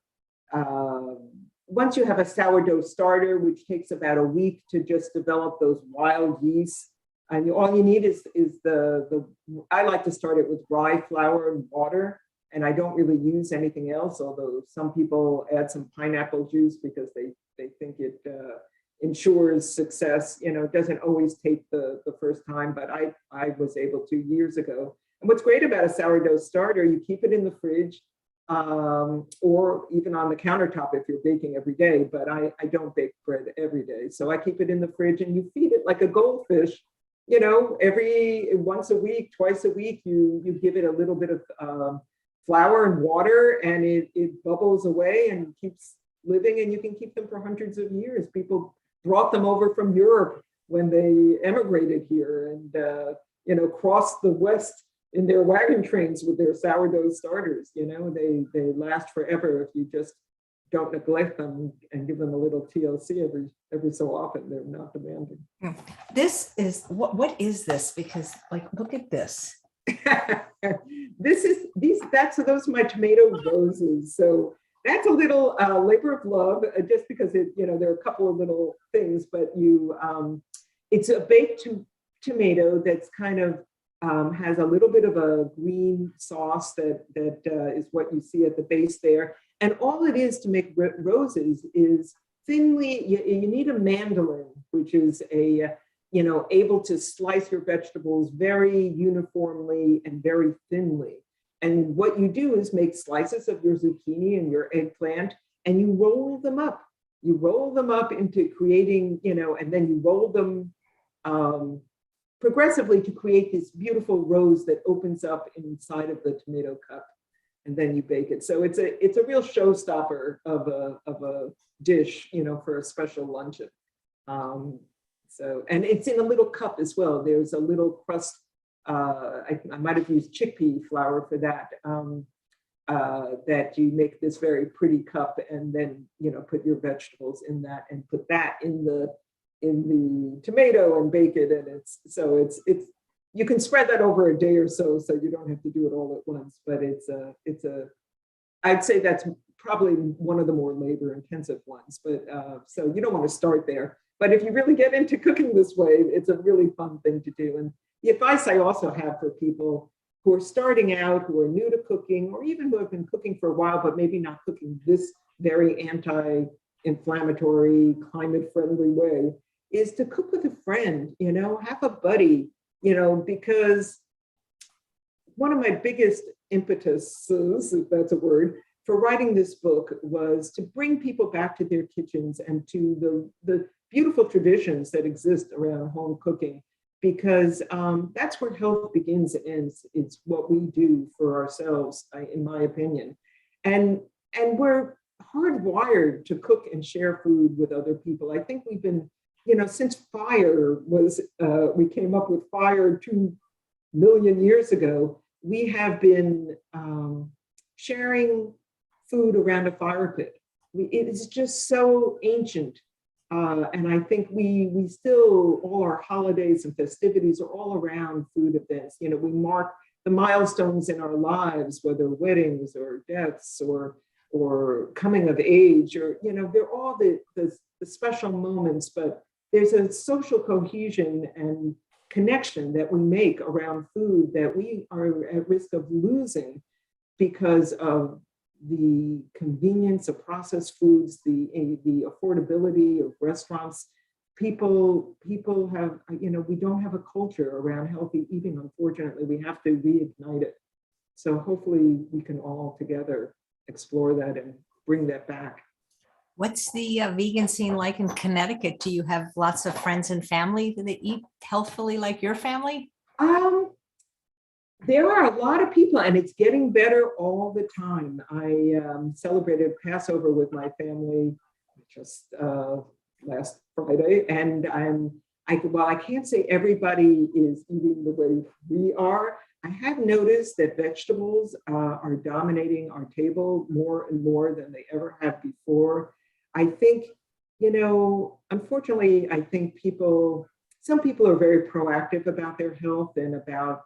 sourdough starter, which takes about a week to just develop those wild yeast. And all you need is I like to start it with rye flour and water, and I don't really use anything else, although some people add some pineapple juice because they think it ensures success. It doesn't always take the first time, but I was able to years ago. And what's great about a sourdough starter, you keep it in the fridge, or even on the countertop if you're baking every day, but I don't bake bread every day. So I keep it in the fridge, and you feed it like a goldfish, every once a week, twice a week, you give it a little bit of flour and water, and it bubbles away and keeps living, and you can keep them for hundreds of years. People brought them over from Europe when they emigrated here and crossed the West in their wagon trains with their sourdough starters. They last forever if you just don't neglect them and give them a little TLC every so often. They're not demanding. This is what is this? Because look at this. Those are my tomato roses. So that's a little labor of love, just because there are a couple of little things, but it's a baked tomato that's kind of has a little bit of a green sauce that is what you see at the base there. And all it is to make roses is thinly, you need a mandolin, which is able to slice your vegetables very uniformly and very thinly. And what you do is make slices of your zucchini and your eggplant, and you roll them up. You roll them up into creating, and then you roll them progressively to create this beautiful rose that opens up inside of the tomato cup, and then you bake it. So it's a real showstopper of a dish, for a special luncheon. And it's in a little cup as well. There's a little crust. I might have used chickpea flour for that. That you make this very pretty cup, and then put your vegetables in that, and put that in the tomato and bake it. And it's you can spread that over a day or so you don't have to do it all at once. But I'd say that's probably one of the more labor intensive ones. But so you don't want to start there. But if you really get into cooking this way, it's a really fun thing to do. And the advice I also have for people who are starting out, who are new to cooking, or even who have been cooking for a while, but maybe not cooking this very anti-inflammatory, climate-friendly way, is to cook with a friend, have a buddy, because one of my biggest impetuses, if that's a word, for writing this book was to bring people back to their kitchens and to the beautiful traditions that exist around home cooking, because that's where health begins and ends. It's what we do for ourselves, in my opinion. And we're hardwired to cook and share food with other people. I think we've been, since fire was, we came up with fire 2 million years ago, we have been sharing food around a fire pit. It is just so ancient. And I think we still, all our holidays and festivities are all around food events. We mark the milestones in our lives, whether weddings or deaths or coming of age, or, they're all the special moments, but there's a social cohesion and connection that we make around food that we are at risk of losing because of the convenience of processed foods, the affordability of restaurants. People have, we don't have a culture around healthy eating, unfortunately. We have to reignite it. So hopefully we can all together explore that and bring that back. What's the vegan scene like in Connecticut? Do you have lots of friends and family that eat healthfully like your family? There are a lot of people, and it's getting better all the time. I celebrated Passover with my family just last Friday, and while I can't say everybody is eating the way we are, I have noticed that vegetables are dominating our table more and more than they ever have before. I think, unfortunately, I think some people are very proactive about their health and about,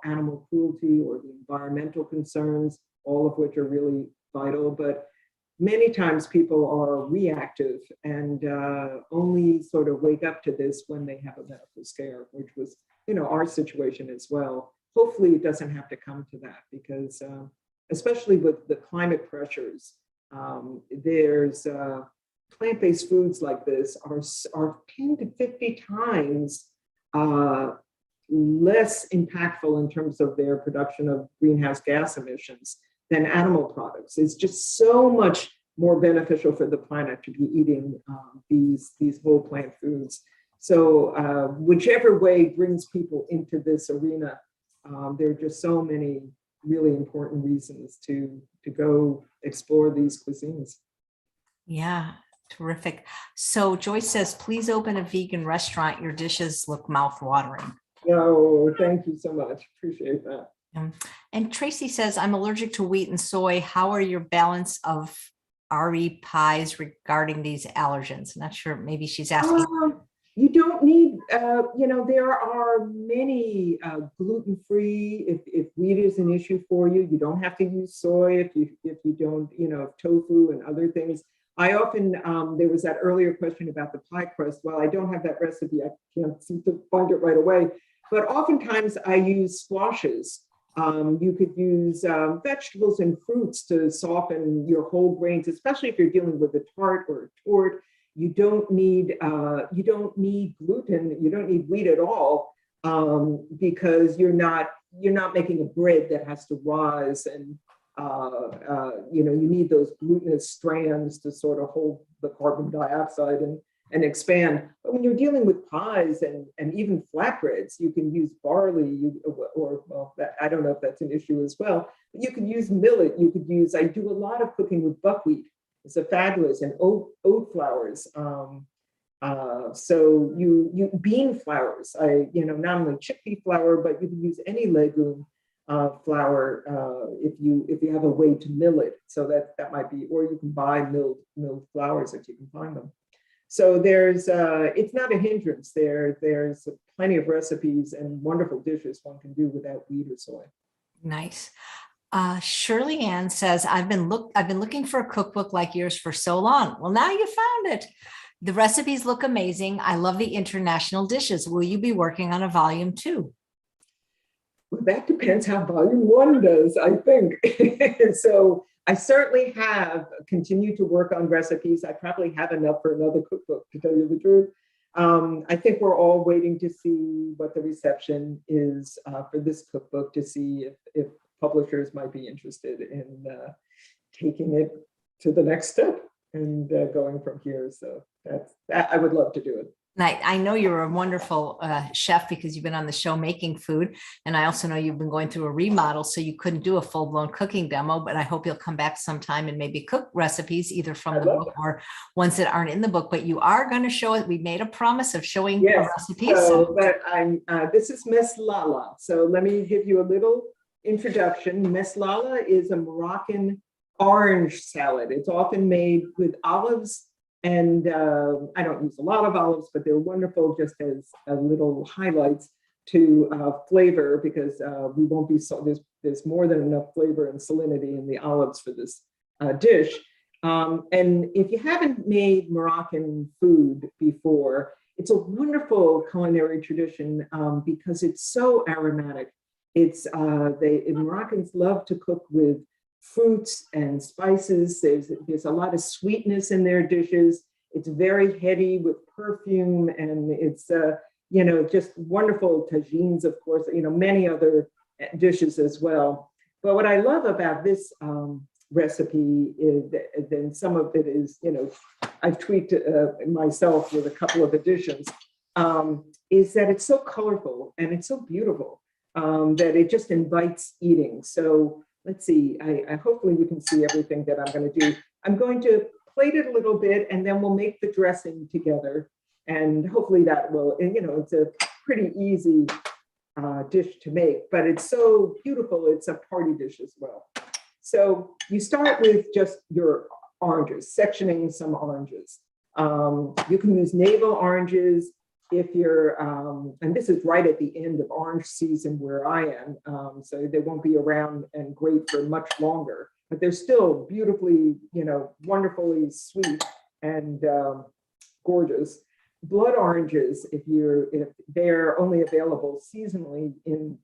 animal cruelty or the environmental concerns, all of which are really vital. But many times people are reactive and only sort of wake up to this when they have a medical scare, which was, our situation as well. Hopefully it doesn't have to come to that, because especially with the climate pressures, there's plant-based foods like this are 10 to 50 times less impactful in terms of their production of greenhouse gas emissions than animal products. It's just so much more beneficial for the planet to be eating these whole plant foods. So whichever way brings people into this arena, there are just so many really important reasons to go explore these cuisines. Yeah, terrific. So Joyce says, please open a vegan restaurant. Your dishes look mouth-watering. No, thank you so much. Appreciate that. And Tracy says, I'm allergic to wheat and soy. How are your balance of RE pies regarding these allergens? Not sure. Maybe she's asking. You don't need, there are many gluten-free. If wheat is an issue for you, you don't have to use soy. If you don't, tofu and other things. I often, there was that earlier question about the pie crust. Well, I don't have that recipe. I can't seem to find it right away. But oftentimes I use squashes. You could use vegetables and fruits to soften your whole grains, especially if you're dealing with a tart or a torte. You don't need gluten. You don't need wheat at all because you're not making a bread that has to rise, and you need those glutinous strands to sort of hold the carbon dioxide and expand. But when you're dealing with pies and even flatbreads, you can use barley, I don't know if that's an issue as well, but you could use millet. I do a lot of cooking with buckwheat. It's a fabulous, and oat flours. So you bean flours. Not only chickpea flour, but you can use any legume flour if you have a way to mill it. So that might be, or you can buy milled flours if you can find them. So it's not a hindrance. There's plenty of recipes and wonderful dishes one can do without wheat or soy. Nice. Shirley Ann says, I've been looking for a cookbook like yours for so long. Well, now you found it. The recipes look amazing. I love the international dishes. Will you be working on a volume 2? Well, that depends how volume 1 does, I think. So I certainly have continued to work on recipes. I probably have enough for another cookbook, to tell you the truth. I think we're all waiting to see what the reception is for this cookbook, to see if publishers might be interested in taking it to the next step and going from here. So I would love to do it. I know you're a wonderful chef because you've been on the show making food. And I also know you've been going through a remodel, so you couldn't do a full-blown cooking demo, but I hope you'll come back sometime and maybe cook recipes either from the book or ones that aren't in the book. But you are going to show it. We made a promise of showing a recipe. But this is meslala. So let me give you a little introduction. Meslala is a Moroccan orange salad. It's often made with olives, and I don't use a lot of olives, but they're wonderful just as little highlights to flavor, because we won't be so there's more than enough flavor and salinity in the olives for this dish. And if you haven't made Moroccan food before, it's a wonderful culinary tradition because it's so aromatic. Moroccans love to cook with fruits and spices. There's a lot of sweetness in their dishes. It's very heady with perfume, and it's just wonderful tagines, of course, many other dishes as well. But what I love about this recipe is then some of it is, I've tweaked myself with a couple of additions, is that it's so colorful and it's so beautiful that it just invites eating. So let's see, I hopefully you can see everything that I'm going to do. I'm going to plate it a little bit, and then we'll make the dressing together. And hopefully that will, it's a pretty easy dish to make, but it's so beautiful. It's a party dish as well. So you start with just your oranges, sectioning some oranges. You can use navel oranges if you're, and this is right at the end of orange season where I am, so they won't be around and great for much longer, but they're still beautifully, wonderfully sweet and gorgeous. Blood oranges, if they're only available seasonally in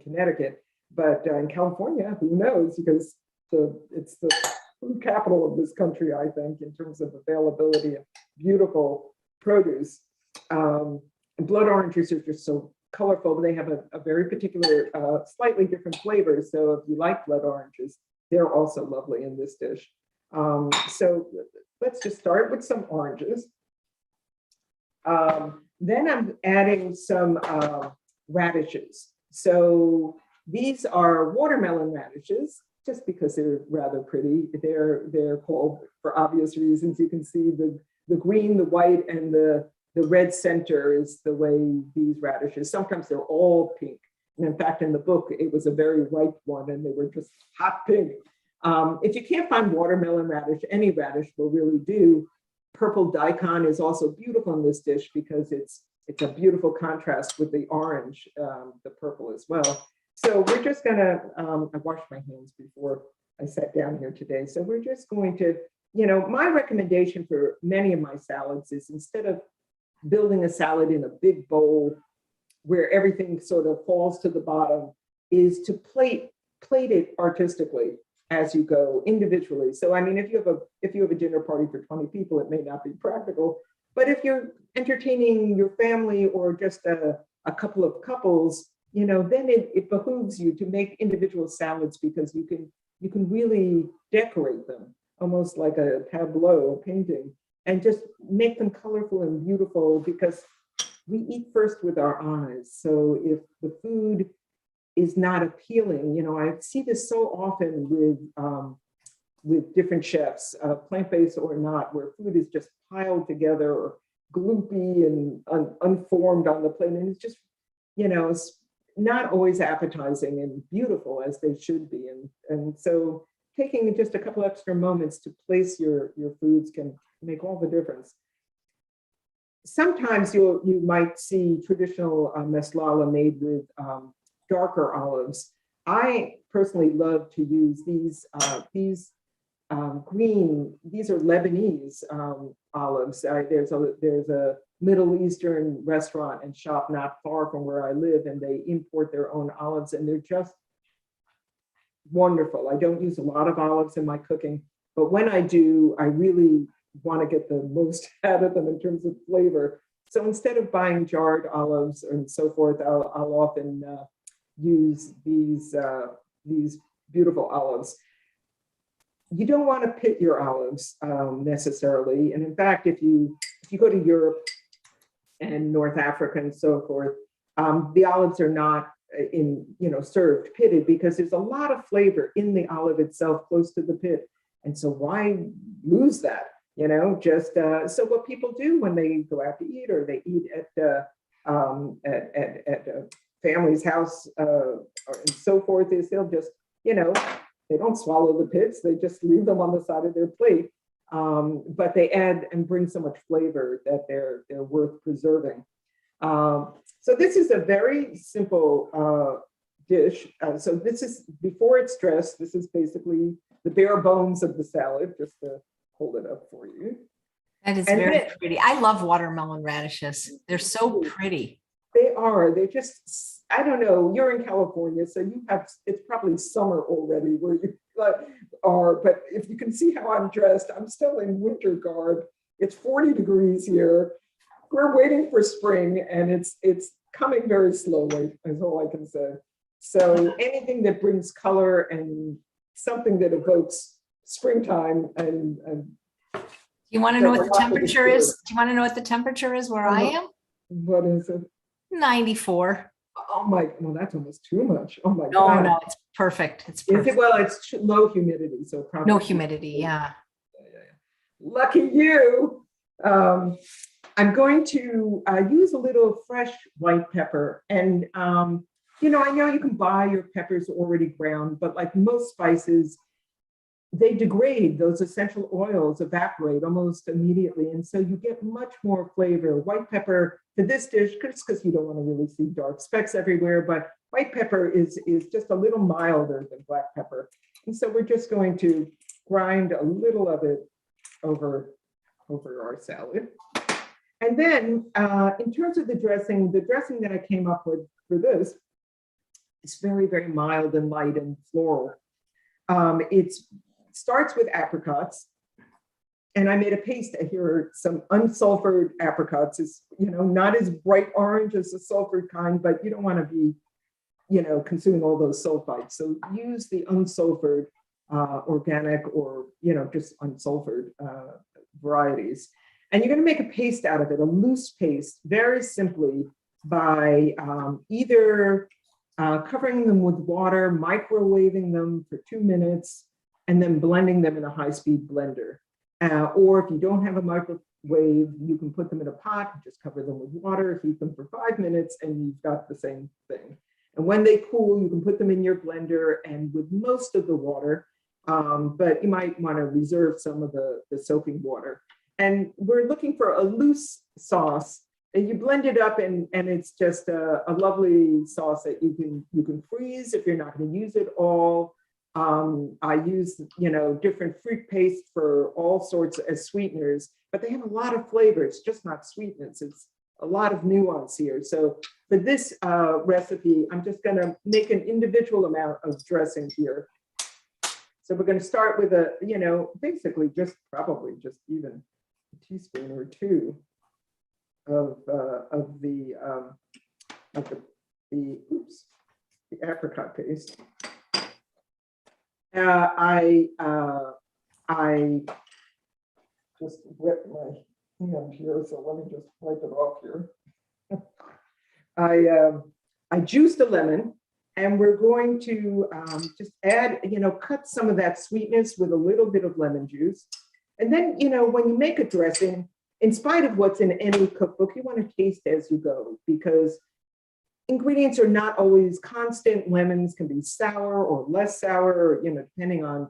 Connecticut, but in California, who knows, because it's the food capital of this country, I think, in terms of availability of beautiful produce. Blood oranges are just so colorful. They have a very particular, slightly different flavor. So if you like blood oranges, they're also lovely in this dish. So let's just start with some oranges. Then I'm adding some radishes. So these are watermelon radishes, just because they're rather pretty. They're called for obvious reasons. You can see the green, the white, and the red center is the way these radishes. Sometimes they're all pink. And in fact, in the book, it was a very ripe one and they were just hot pink. If you can't find watermelon radish, any radish will really do. Purple daikon is also beautiful in this dish because it's a beautiful contrast with the orange, the purple as well. So we're just gonna, I washed my hands before I sat down here today. So we're just going to, my recommendation for many of my salads is, instead of building a salad in a big bowl where everything sort of falls to the bottom, is to plate it artistically as you go individually. So I mean, if you have a dinner party for 20 people, it may not be practical, but if you're entertaining your family or just a couple of couples, then it behooves you to make individual salads, because you can really decorate them almost like a tableau, a painting, and just make them colorful and beautiful, because we eat first with our eyes. So if the food is not appealing, I see this so often with different chefs, plant-based or not, where food is just piled together or gloopy and unformed on the plate, and it's just, it's not always appetizing and beautiful as they should be. And so taking just a couple extra moments to place your foods can make all the difference. Sometimes you might see traditional meslala made with darker olives. I personally love to use these green. These are Lebanese olives. There's a Middle Eastern restaurant and shop not far from where I live, and they import their own olives, and they're just wonderful. I don't use a lot of olives in my cooking, but when I do, I really want to get the most out of them in terms of flavor. So instead of buying jarred olives and so forth, I'll often use these beautiful olives. You don't want to pit your olives necessarily, and in fact, if you go to Europe and North Africa and so forth, the olives are not served pitted, because there's a lot of flavor in the olive itself close to the pit, and so why lose that? So what people do when they go out to eat, or they eat at a family's house and so forth, is they'll just, they don't swallow the pits, they just leave them on the side of their plate. But they add and bring so much flavor that they're worth preserving. So this is a very simple dish. So this is, before it's dressed, this is basically the bare bones of the salad, just to hold it up for you. That is very pretty. I love watermelon radishes. They're so pretty. They are. They're just, I don't know, you're in California, so it's probably summer already where you are, but if you can see how I'm dressed, I'm still in winter garb. It's 40 degrees here. We're waiting for spring, and it's coming very slowly, is all I can say. So anything that brings color and something that evokes springtime and you want to know what the temperature is? Do you want to know what the temperature is where I am? What is it? 94. Oh my, well, that's almost too much. Oh my No, God. no, it's perfect. It's perfect. Is it? Well, it's low humidity, so probably. No humidity, yeah. Lucky you. I'm going to use a little fresh white pepper. And, I know you can buy your peppers already ground, but like most spices, they degrade. Those essential oils evaporate almost immediately. And so you get much more flavor. White pepper for this dish, just because you don't want to really see dark specks everywhere, but white pepper is just a little milder than black pepper. And so we're just going to grind a little of it over our salad. And then in terms of the dressing that I came up with for this is very, very mild and light and floral. It starts with apricots. And I made a paste here, some unsulfured apricots. Is not as bright orange as the sulfured kind, but you don't want to be, consuming all those sulfites. So use the unsulfured. organic or, just unsulfured varieties. And you're going to make a paste out of it, a loose paste, very simply by either covering them with water, microwaving them for 2 minutes, and then blending them in a high-speed blender. Or if you don't have a microwave, you can put them in a pot, just cover them with water, heat them for 5 minutes, and you've got the same thing. And when they cool, you can put them in your blender and with most of the water, but you might want to reserve some of the soaking water. And we're looking for a loose sauce, and you blend it up, and it's just a lovely sauce that you can freeze if you're not going to use it all. I use, different fruit paste for all sorts as sweeteners, but they have a lot of flavors, just not sweetness. It's a lot of nuance here. So for this recipe, I'm just going to make an individual amount of dressing here. So we're going to start with basically probably just even a teaspoon or two of the apricot paste. I just wet my hand here, so let me just wipe it off here. I juiced a lemon, and we're going to just add, cut some of that sweetness with a little bit of lemon juice. And then, when you make a dressing, in spite of what's in any cookbook, you want to taste as you go, because ingredients are not always constant. Lemons can be sour or less sour, depending on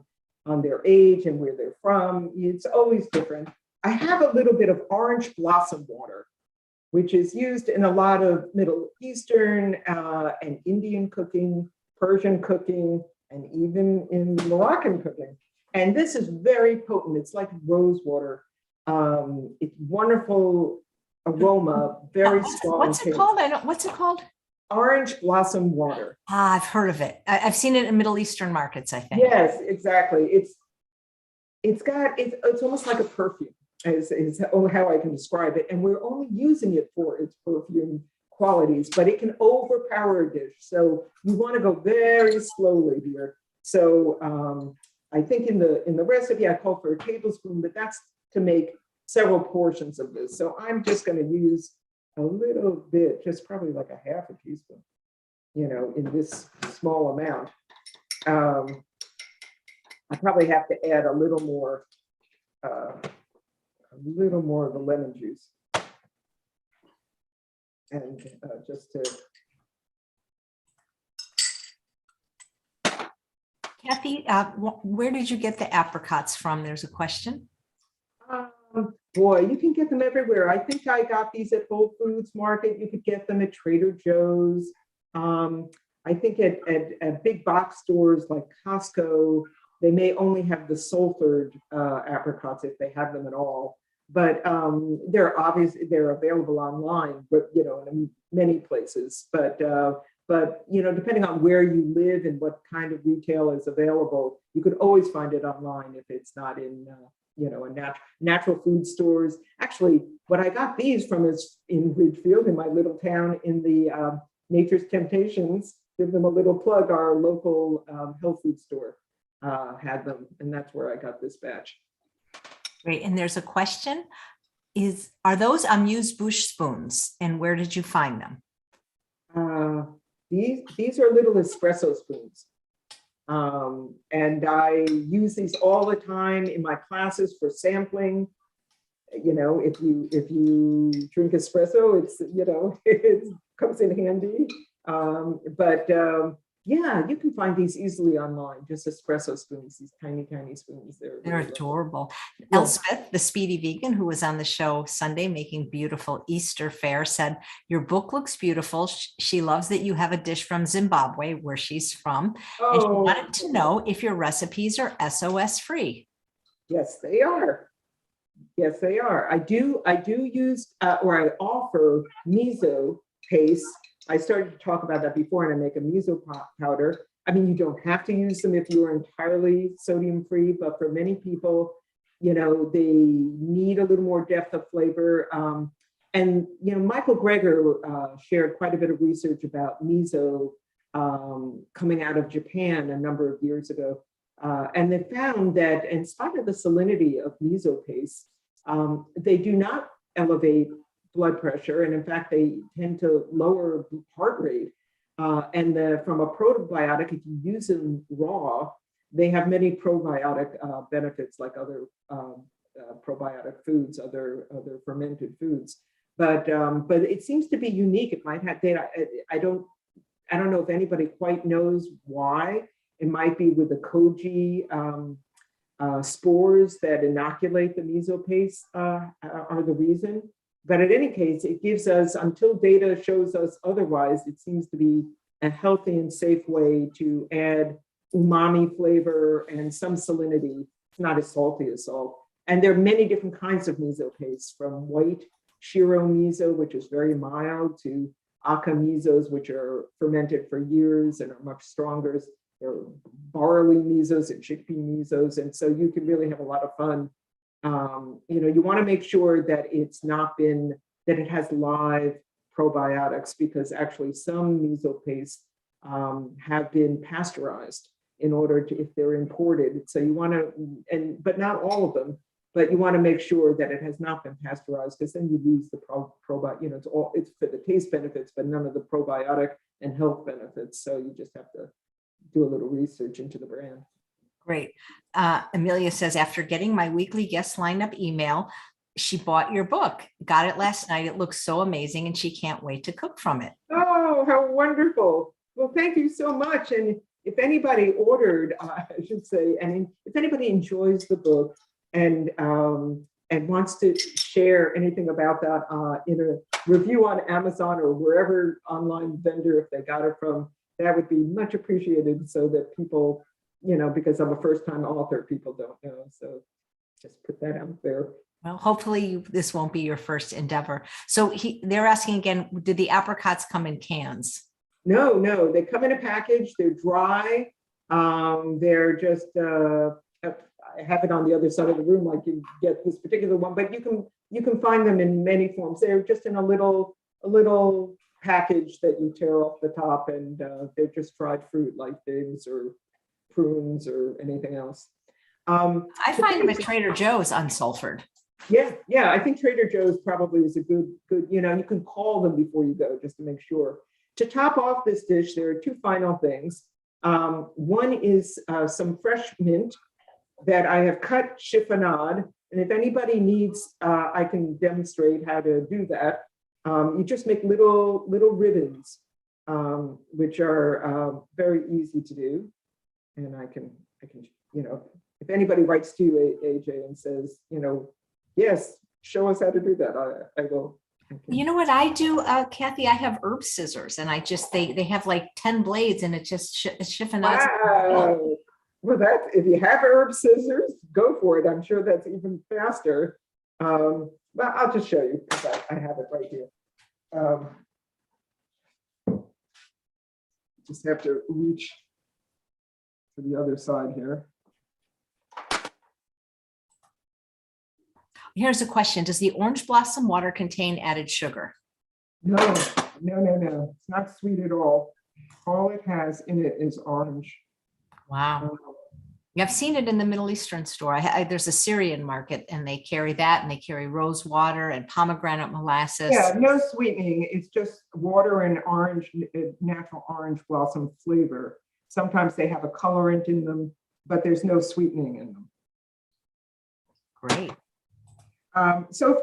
their age and where they're from. It's always different. I have a little bit of orange blossom water, which is used in a lot of Middle Eastern and Indian cooking, Persian cooking, and even in Moroccan cooking. And this is very potent. It's like rose water. It's wonderful aroma, very strong. What's it called? What's it called? Orange blossom water. I've heard of it. I've seen it in Middle Eastern markets, I think. Yes, exactly. It's almost like a perfume, is how I can describe it. And we're only using it for its perfume qualities, but it can overpower a dish. So you want to go very slowly here. So I think in the recipe I call for a tablespoon, but that's to make several portions of this. So I'm just going to use a little bit, just probably like a half a teaspoon, in this small amount. I probably have to add a little more of the lemon juice. And just to... Cathy, where did you get the apricots from? There's a question. Boy, you can get them everywhere. I think I got these at Whole Foods Market. You could get them at Trader Joe's. I think at big box stores like Costco, they may only have the sulfured apricots if they have them at all. But they're available online, but in many places. But depending on where you live and what kind of retail is available, you could always find it online if it's not in natural food stores. Actually, what I got these from is in Ridgefield, in my little town, in the Nature's Temptations. Give them a little plug. Our local health food store had them, and that's where I got this batch. Great. And there's a question: are those amuse-bouche spoons, and where did you find them? These are little espresso spoons. And I use these all the time in my classes for sampling. If you drink espresso, it comes in handy. Yeah, you can find these easily online, just espresso spoons, these tiny, tiny spoons. They're really adorable. Yeah. Elspeth, the Speedy Vegan, who was on the show Sunday making beautiful Easter fare, said, your book looks beautiful. She loves that you have a dish from Zimbabwe, where she's from. And she wanted to know if your recipes are SOS free. Yes, they are. Yes, they are. I do use, or I offer miso paste. I started to talk about that before, and I make a miso powder. I mean, you don't have to use them if you are entirely sodium free, but for many people, they need a little more depth of flavor. And Michael Greger shared quite a bit of research about miso coming out of Japan a number of years ago. And they found that in spite of the salinity of miso paste, they do not elevate blood pressure. And in fact, they tend to lower heart rate. And from a probiotic, if you use them raw, they have many probiotic benefits like other probiotic foods, other fermented foods. But it seems to be unique. It might have data. I don't know if anybody quite knows why. It might be with the koji spores that inoculate the miso paste are the reason. But in any case, it gives us, until data shows us otherwise, it seems to be a healthy and safe way to add umami flavor and some salinity. It's not as salty as salt. And there are many different kinds of miso paste, from white shiro miso, which is very mild, to aka misos, which are fermented for years and are much stronger. There are barley misos and chickpea misos. And so you can really have a lot of fun. You want to make sure that that it has live probiotics, because actually some miso paste have been pasteurized in order to, if they're imported. So you want to, but not all of them, but you want to make sure that it has not been pasteurized, because then you lose the probiotic, it's for the taste benefits, but none of the probiotic and health benefits. So you just have to do a little research into the brand. Great. Amelia says, after getting my weekly guest lineup email, she bought your book, got it last night. It looks so amazing and she can't wait to cook from it. Oh, how wonderful. Well, thank you so much. And if anybody ordered, I should say, and if anybody enjoys the book and wants to share anything about that in a review on Amazon or wherever online vendor, if they got it from, that would be much appreciated, so that people, because I'm a first-time author, people don't know. So just put that out there. Well, hopefully this won't be your first endeavor. So they're asking again, did the apricots come in cans? No, they come in a package. They're dry. They're just, I have it on the other side of the room. I can get this particular one, but you can find them in many forms. They're just in a little package that you tear off the top, and they're just dried fruit like figs or prunes or anything else. I find them at Trader Joe's unsulfured. Yeah. I think Trader Joe's probably is a good, you can call them before you go just to make sure. To top off this dish, there are two final things. One is some fresh mint that I have cut chiffonade. And if anybody needs, I can demonstrate how to do that. You just make little ribbons, which are very easy to do. And I can, if anybody writes to you, AJ, and says, yes, show us how to do that, I will. You know what I do, Kathy? I have herb scissors, and they have like 10 blades, and it just chiffonades. Wow. Well, if you have herb scissors, go for it. I'm sure that's even faster. But I'll just show you, because I have it right here. Just have to reach to the other side here. Here's a question. Does the orange blossom water contain added sugar? No. It's not sweet at all. All it has in it is orange. Wow. I've seen it in the Middle Eastern store. There's a Syrian market, and they carry that, and they carry rose water and pomegranate molasses. Yeah, no sweetening. It's just water and orange, natural orange blossom flavor. Sometimes they have a colorant in them, but there's no sweetening in them. Great. So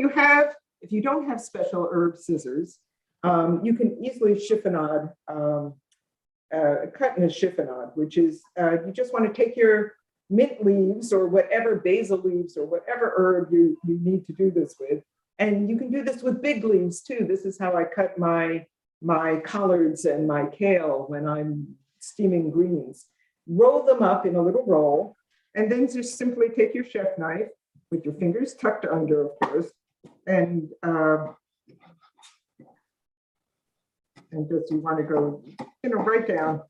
if you don't have special herb scissors, you can easily chiffonade, cut in a chiffonade, which is, you just want to take your mint leaves or whatever, basil leaves or whatever herb you need to do this with. And you can do this with big leaves too. This is how I cut my collards and my kale when I'm steaming greens. Roll them up in a little roll, and then just simply take your chef knife with your fingers tucked under, of course, and just you want to go, right down,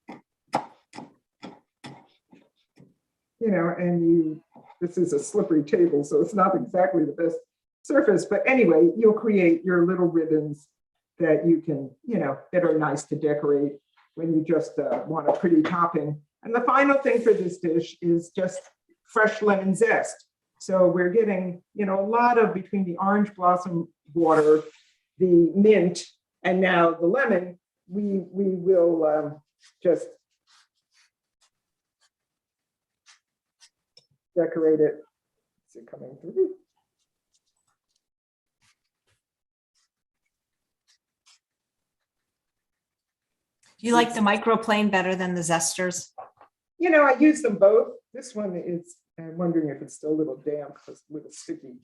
and this is a slippery table, so it's not exactly the best surface, but anyway, you'll create your little ribbons that you can, that are nice to decorate when you just want a pretty topping. And the final thing for this dish is just fresh lemon zest. So we're getting, a lot of between the orange blossom water, the mint, and now the lemon. We will just decorate it. Is it coming through? Do you like the microplane better than the zesters? I use them both. This one is, I'm wondering if it's still a little damp because it's a little sticky.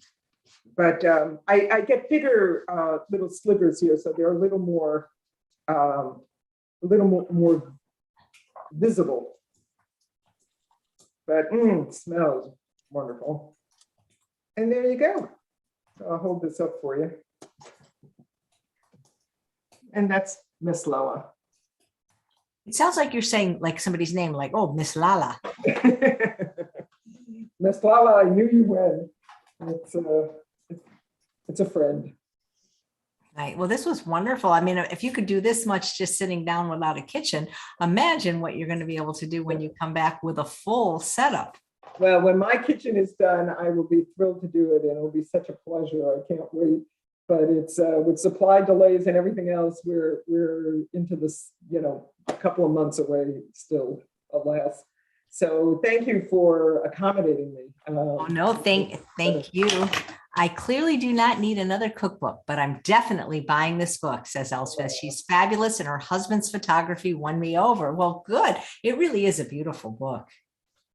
But I get bigger little slivers here, so they're a little more visible. But it smells wonderful. And there you go. So I'll hold this up for you. And that's Miss Loa. It sounds like you're saying like somebody's name, like, oh, Miss Lala. Miss Lala, I knew you when. It's a friend. Right. Well, this was wonderful. I mean, if you could do this much just sitting down without a kitchen, imagine what you're going to be able to do when you come back with a full setup. Well, when my kitchen is done, I will be thrilled to do it, and it'll be such a pleasure. I can't wait. But it's with supply delays and everything else, we're into this, a couple of months away still, alas. So thank you for accommodating me. Oh, no, thank you. I clearly do not need another cookbook, but I'm definitely buying this book, says Elspeth. She's fabulous, and her husband's photography won me over. Well, good. It really is a beautiful book.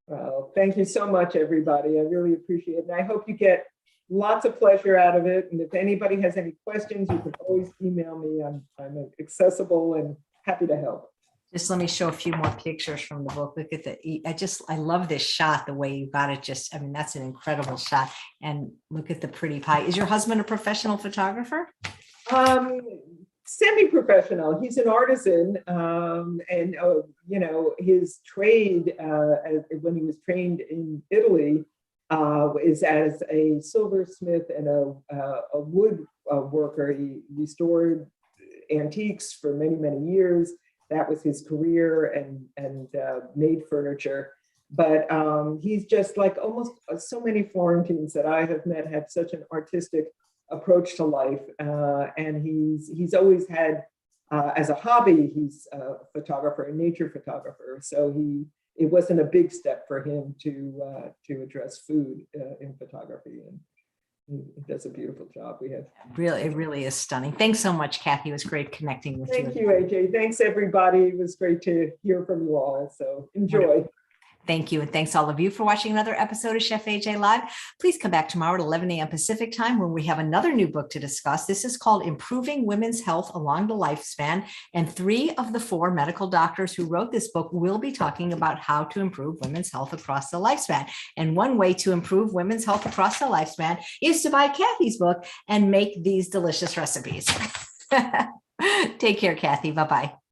Well, thank you so much, everybody. I really appreciate it. And I hope you get lots of pleasure out of it. And if anybody has any questions, you can always email me. I'm accessible and happy to help. Just let me show a few more pictures from the book. Look at I love this shot, the way you got it. That's an incredible shot. And look at the pretty pie. Is your husband a professional photographer? Semi-professional. He's an artisan, and his trade when he was trained in Italy is as a silversmith and a wood worker. He restored antiques for many, many years. That was his career, and made furniture. But he's just like almost so many Florentines that I have met have such an artistic approach to life, and he's always had as a hobby, he's a photographer, a nature photographer. So it wasn't a big step for him to address food in photography, and he does a beautiful job. It really is stunning. Thanks so much, Cathy. It was great connecting with you. Thank you, AJ. Thanks, everybody. It was great to hear from you all. So enjoy. Thank you. And thanks all of you for watching another episode of Chef AJ Live. Please come back tomorrow at 11 a.m. Pacific time when we have another new book to discuss. This is called Improving Women's Health Along the Lifespan. And 3 of the 4 medical doctors who wrote this book will be talking about how to improve women's health across the lifespan. And one way to improve women's health across the lifespan is to buy Cathy's book and make these delicious recipes. Take care, Cathy. Bye-bye.